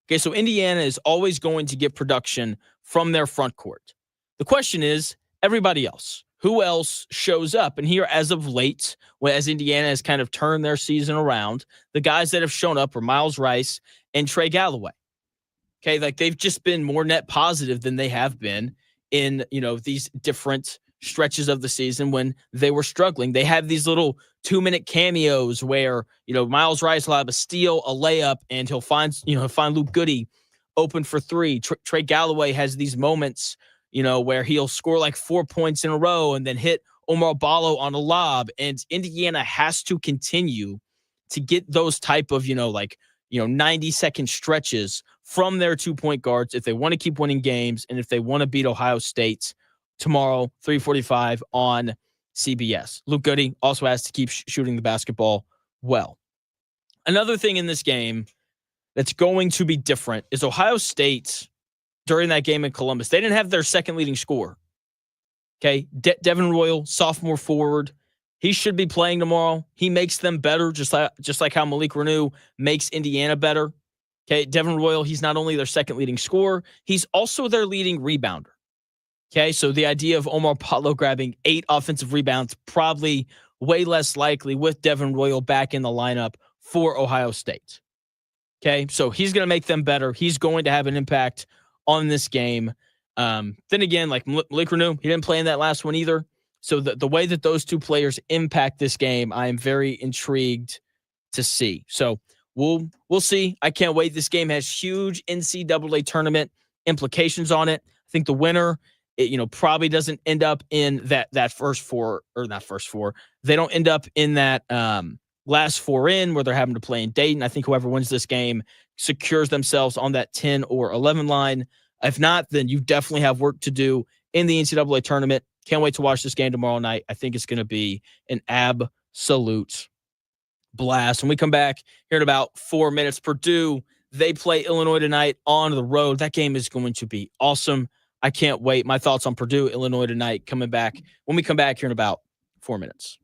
Okay, so Indiana is always going to get production from their front court. The question is, everybody else. Who else shows up? And here, as of late, as Indiana has kind of turned their season around, the guys that have shown up are Miles Rice and Trey Galloway. Okay, like they've just been more net positive than they have been in, these different stretches of the season when they were struggling. They have these little 2-minute cameos where, Miles Rice will have a steal, a layup, and he'll find Luke Goody open for 3. Trey Galloway has these moments where he'll score like 4 points in a row and then hit Omar Ballo on a lob. And Indiana has to continue to get those type of, 90-second stretches from their 2-point guards if they want to keep winning games and if they want to beat Ohio State tomorrow, 3:45 on CBS. Luke Goody also has to keep shooting the basketball well. Another thing in this game that's going to be different is Ohio State. During that game in Columbus, they didn't have their second leading scorer. Okay, Devin Royal, sophomore forward, he should be playing tomorrow. He makes them better, just like how Malik Reneau makes Indiana better. Okay, Devin Royal, he's not only their second leading scorer, he's also their leading rebounder. Okay, so the idea of Omar Ballo grabbing 8 offensive rebounds probably way less likely with Devin Royal back in the lineup for Ohio State. Okay, so he's going to make them better. He's going to have an impact on this game. Then again, like Malik Renew, he didn't play in that last one either. So the way that those two players impact this game, I am very intrigued to see. So we'll see. I can't wait. This game has huge NCAA tournament implications on it. I think the winner, probably doesn't end up in that first four, or not first four. They don't end up in that last four in where they're having to play in Dayton. I think whoever wins this game secures themselves on that 10 or 11 line. If not, then you definitely have work to do in the NCAA tournament. Can't wait to watch this game tomorrow night. I think it's going to be an absolute blast. When we come back here in about 4 minutes, Purdue, they play Illinois tonight on the road. That game is going to be awesome. I can't wait. My thoughts on Purdue, Illinois tonight coming back when we come back here in about 4 minutes.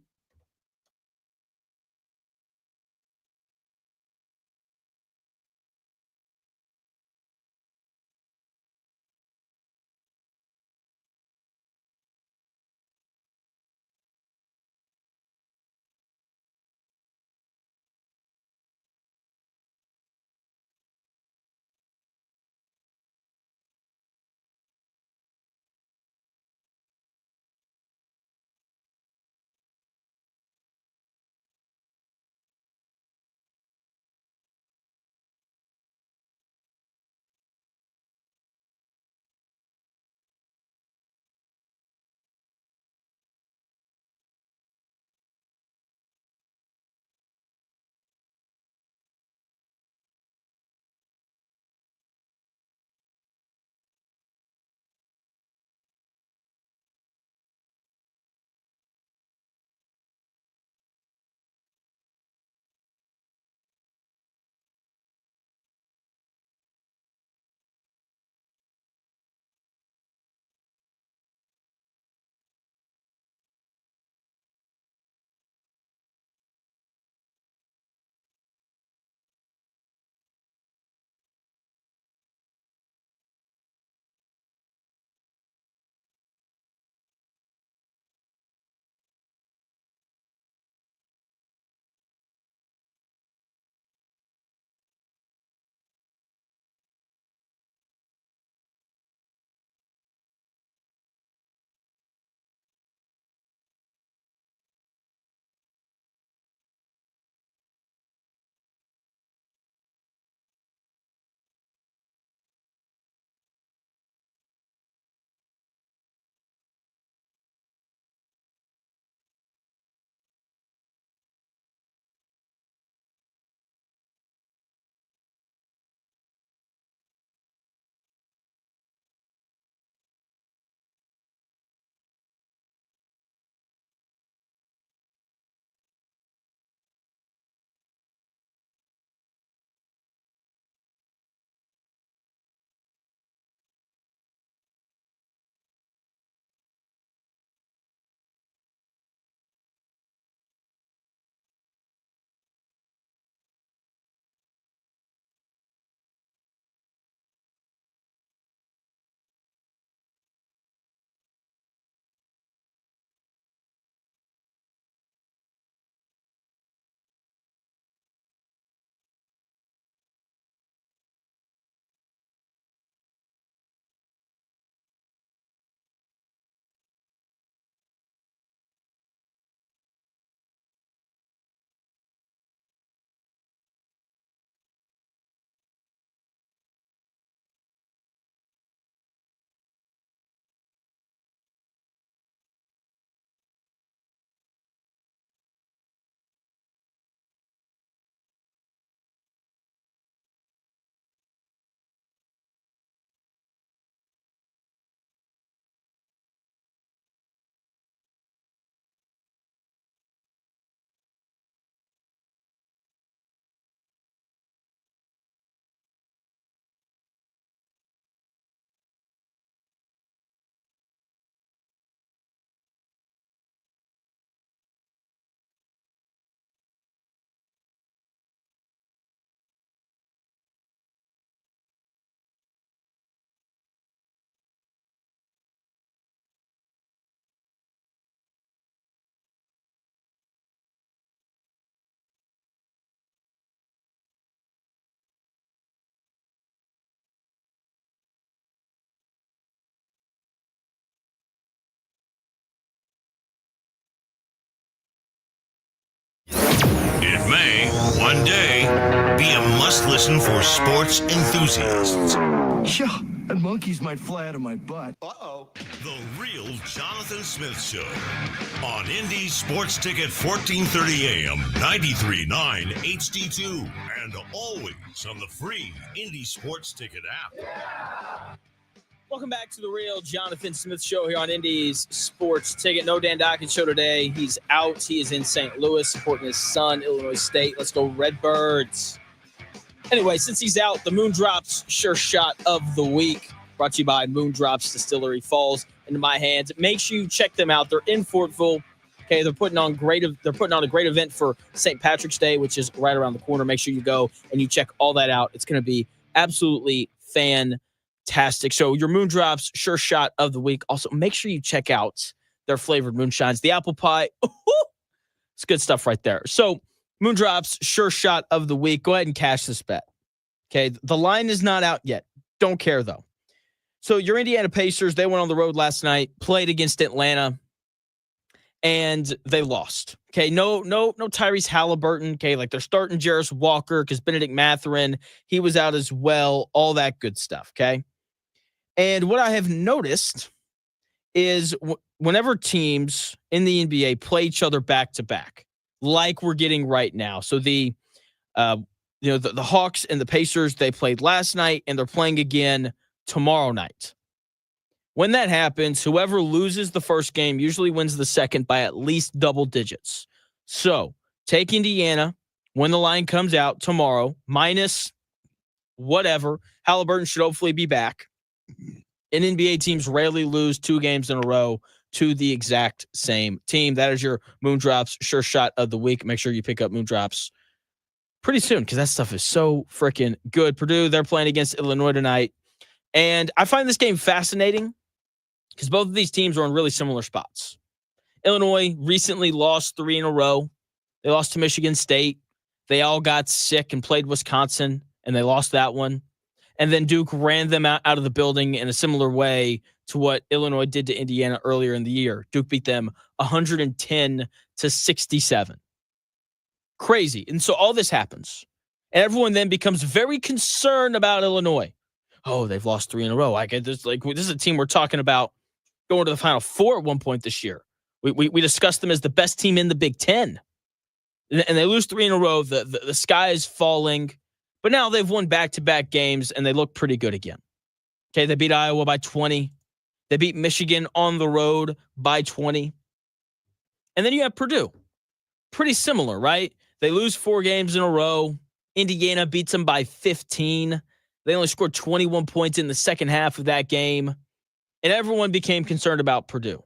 It may, one day, be a must-listen for sports enthusiasts. Yeah, and monkeys might fly out of my butt. Uh-oh. The Real Jonathan Smith Show on Indy Sports Ticket 1430 AM, 93.9 HD2, and always on the free Indy Sports Ticket app. Welcome back to the Real Jonathan Smith Show here on Indy's Sports Ticket. No Dan Dockett show today. He's out. He is in St. Louis supporting his son, Illinois State. Let's go Redbirds. Anyway, since he's out, the Moondrops Sure Shot of the Week, brought to you by Moondrops Distillery, falls into my hands. Make sure you check them out. They're in Fortville. Okay, they're putting on a great event for St. Patrick's Day, which is right around the corner. Make sure you go and you check all that out. It's going to be absolutely fantastic. So your Moondrops Sure Shot of the Week. Also, make sure you check out their flavored moonshines. The apple pie, it's good stuff right there. So Moondrops Sure Shot of the Week. Go ahead and cash this bet. Okay, the line is not out yet. Don't care, though. So your Indiana Pacers, they went on the road last night, played against Atlanta, and they lost. Okay, no Tyrese Halliburton. Okay, like they're starting Jarris Walker because Benedict Mathurin, he was out as well, all that good stuff, okay? And what I have noticed is whenever teams in the NBA play each other back-to-back, like we're getting right now. So the Hawks and the Pacers, they played last night, and they're playing again tomorrow night. When that happens, whoever loses the first game usually wins the second by at least double digits. So take Indiana when the line comes out tomorrow, minus whatever. Halliburton should hopefully be back. And NBA teams rarely lose 2 games in a row to the exact same team. That is your Moondrops Sure Shot of the Week. Make sure you pick up Moondrops pretty soon because that stuff is so freaking good. Purdue, they're playing against Illinois tonight. And I find this game fascinating because both of these teams are in really similar spots. Illinois recently lost 3 in a row. They lost to Michigan State. They all got sick and played Wisconsin, and they lost that one. And then Duke ran them out of the building in a similar way to what Illinois did to Indiana earlier in the year. Duke beat them 110-67. Crazy. And so all this happens. And everyone then becomes very concerned about Illinois. Oh, they've lost 3 in a row. I get this. Like, this is a team we're talking about going to the Final Four at one point this year. We discussed them as the best team in the Big Ten. And they lose 3 in a row. The sky is falling. But now they've won back-to-back games, and they look pretty good again. Okay, they beat Iowa by 20. They beat Michigan on the road by 20. And then you have Purdue. Pretty similar, right? They lose 4 games in a row. Indiana beats them by 15. They only scored 21 points in the second half of that game. And everyone became concerned about Purdue.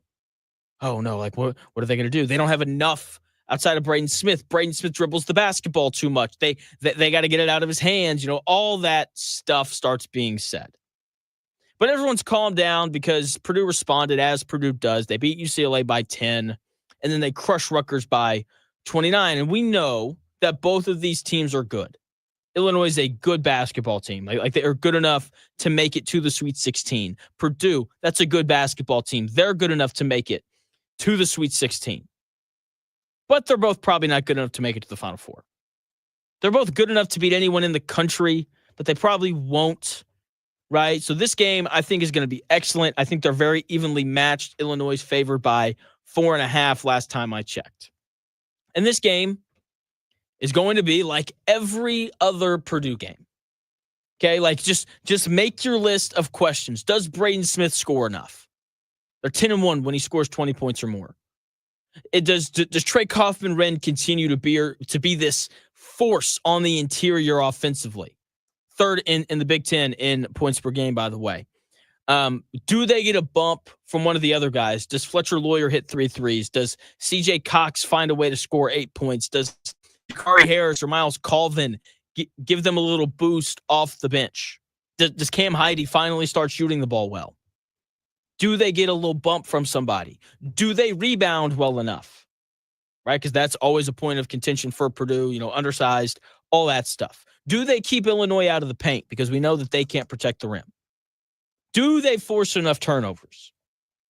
Oh, no, like what are they going to do? They don't have enough outside of Braden Smith. Braden Smith dribbles the basketball too much. They got to get it out of his hands. You know, all that stuff starts being said. But everyone's calmed down because Purdue responded as Purdue does. They beat UCLA by 10, and then they crush Rutgers by 29. And we know that both of these teams are good. Illinois is a good basketball team. Like they are good enough to make it to the Sweet 16. Purdue, that's a good basketball team. They're good enough to make it to the Sweet 16. But they're both probably not good enough to make it to the Final Four. They're both good enough to beat anyone in the country, but they probably won't, right? So this game, I think, is going to be excellent. I think they're very evenly matched. Illinois is favored by 4.5 last time I checked. And this game is going to be like every other Purdue game. Okay, like just make your list of questions. Does Braden Smith score enough? They're 10-1 when he scores 20 points or more. Does Trey Kaufman-Renn continue to be this force on the interior offensively? 3rd in the Big Ten in points per game, by the way. Do they get a bump from one of the other guys? Does Fletcher Lawyer hit 3 threes? Does C.J. Cox find a way to score 8 points? Does Kari Harris or Miles Colvin give them a little boost off the bench? Does Cam Heide finally start shooting the ball well? Do they get a little bump from somebody? Do they rebound well enough? Right? Because that's always a point of contention for Purdue, undersized, all that stuff. Do they keep Illinois out of the paint? Because we know that they can't protect the rim. Do they force enough turnovers?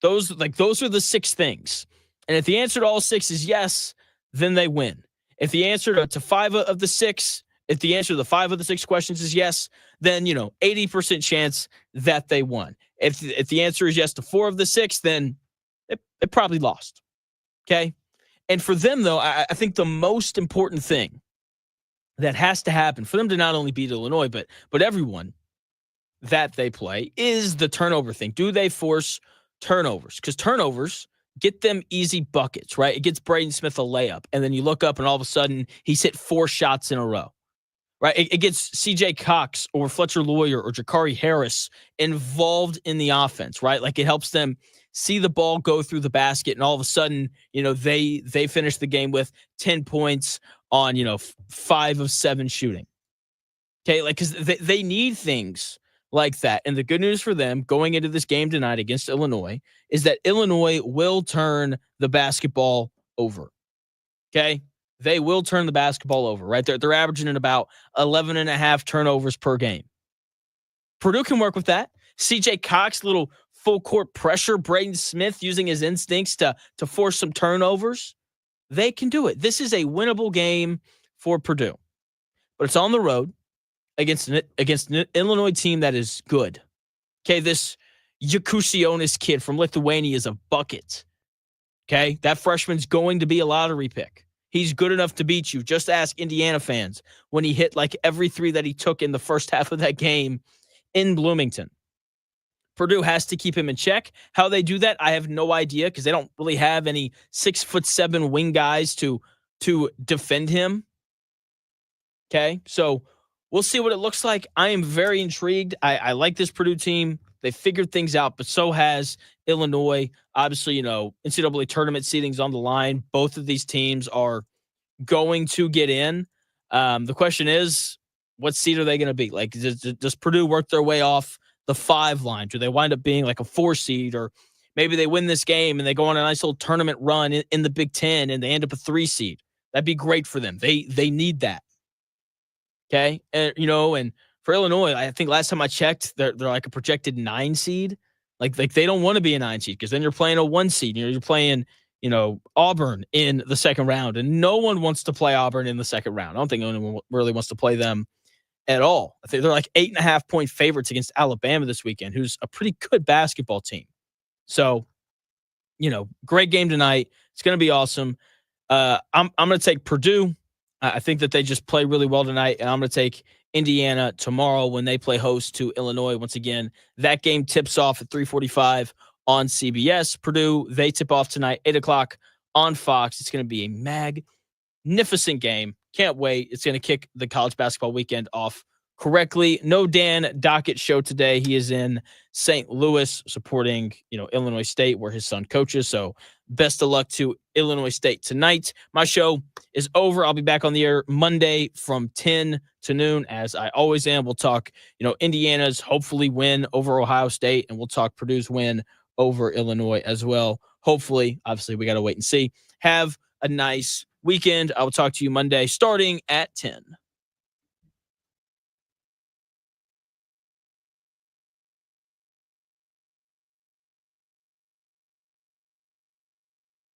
Those are the 6 things. And if the answer to all 6 is yes, then they win. If the answer to 5 of the 6, if the answer to the 5 of the 6 questions is yes, then 80% chance that they won. If the answer is yes to 4 of the 6, then it probably lost. Okay, and for them though, I think the most important thing that has to happen for them to not only beat Illinois, but everyone that they play is the turnover thing. Do they force turnovers? Because turnovers get them easy buckets, right? It gets Braden Smith a layup, and then you look up and all of a sudden he's hit 4 shots in a row, right? It gets CJ Cox or Fletcher Lawyer or Jakari Harris involved in the offense, right? Like it helps them see the ball go through the basket, and all of a sudden, they finish the game with 10 points on 5 of 7 shooting. Okay, like because they need things like that. And the good news for them going into this game tonight against Illinois is that Illinois will turn the basketball over. Okay, they will turn the basketball over. Right, they're averaging at about 11.5 turnovers per game. Purdue can work with that. CJ Cox, little full court pressure. Braden Smith using his instincts to force some turnovers. They can do it. This is a winnable game for Purdue, but it's on the road against an Illinois team that is good. Okay, this Jakusionis kid from Lithuania is a bucket. Okay, that freshman's going to be a lottery pick. He's good enough to beat you. Just ask Indiana fans when he hit like every 3 that he took in the first half of that game in Bloomington. Purdue has to keep him in check. How they do that, I have no idea because they don't really have any 6'7" wing guys to defend him. Okay, so we'll see what it looks like. I am very intrigued. I like this Purdue team. They figured things out, but so has Illinois. Obviously, NCAA tournament seeding's on the line. Both of these teams are going to get in. The question is, what seed are they going to be? Like, does Purdue work their way off the 5 line? Do they wind up being like a 4 seed, or maybe they win this game and they go on a nice little tournament run in the Big Ten and they end up a 3 seed? That'd be great for them. They need that. Okay, and and for Illinois, I think last time I checked, they're like a projected 9 seed. Like they don't want to be a 9 seed because then you're playing a 1 seed. You're playing Auburn in the second round, and no one wants to play Auburn in the second round. I don't think anyone really wants to play them at all. I think they're like 8.5 point favorites against Alabama this weekend, who's a pretty good basketball team. So, great game tonight. It's going to be awesome. I'm going to take Purdue. I think that they just play really well tonight, and I'm going to take Indiana tomorrow when they play host to Illinois. Once again, that game tips off at 3:45 on CBS. Purdue, they tip off tonight, 8 o'clock on Fox. It's going to be a magnificent game. Can't wait. It's going to kick the college basketball weekend off correctly. No Dan Dockett show today. He is in St. Louis supporting, Illinois State, where his son coaches. So best of luck to Illinois State tonight. My show is over. I'll be back on the air Monday from 10 to noon, as I always am. We'll talk, Indiana's hopefully win over Ohio State, and we'll talk Purdue's win over Illinois as well. Hopefully, obviously, we got to wait and see. Have a nice weekend. I will talk to you Monday starting at 10.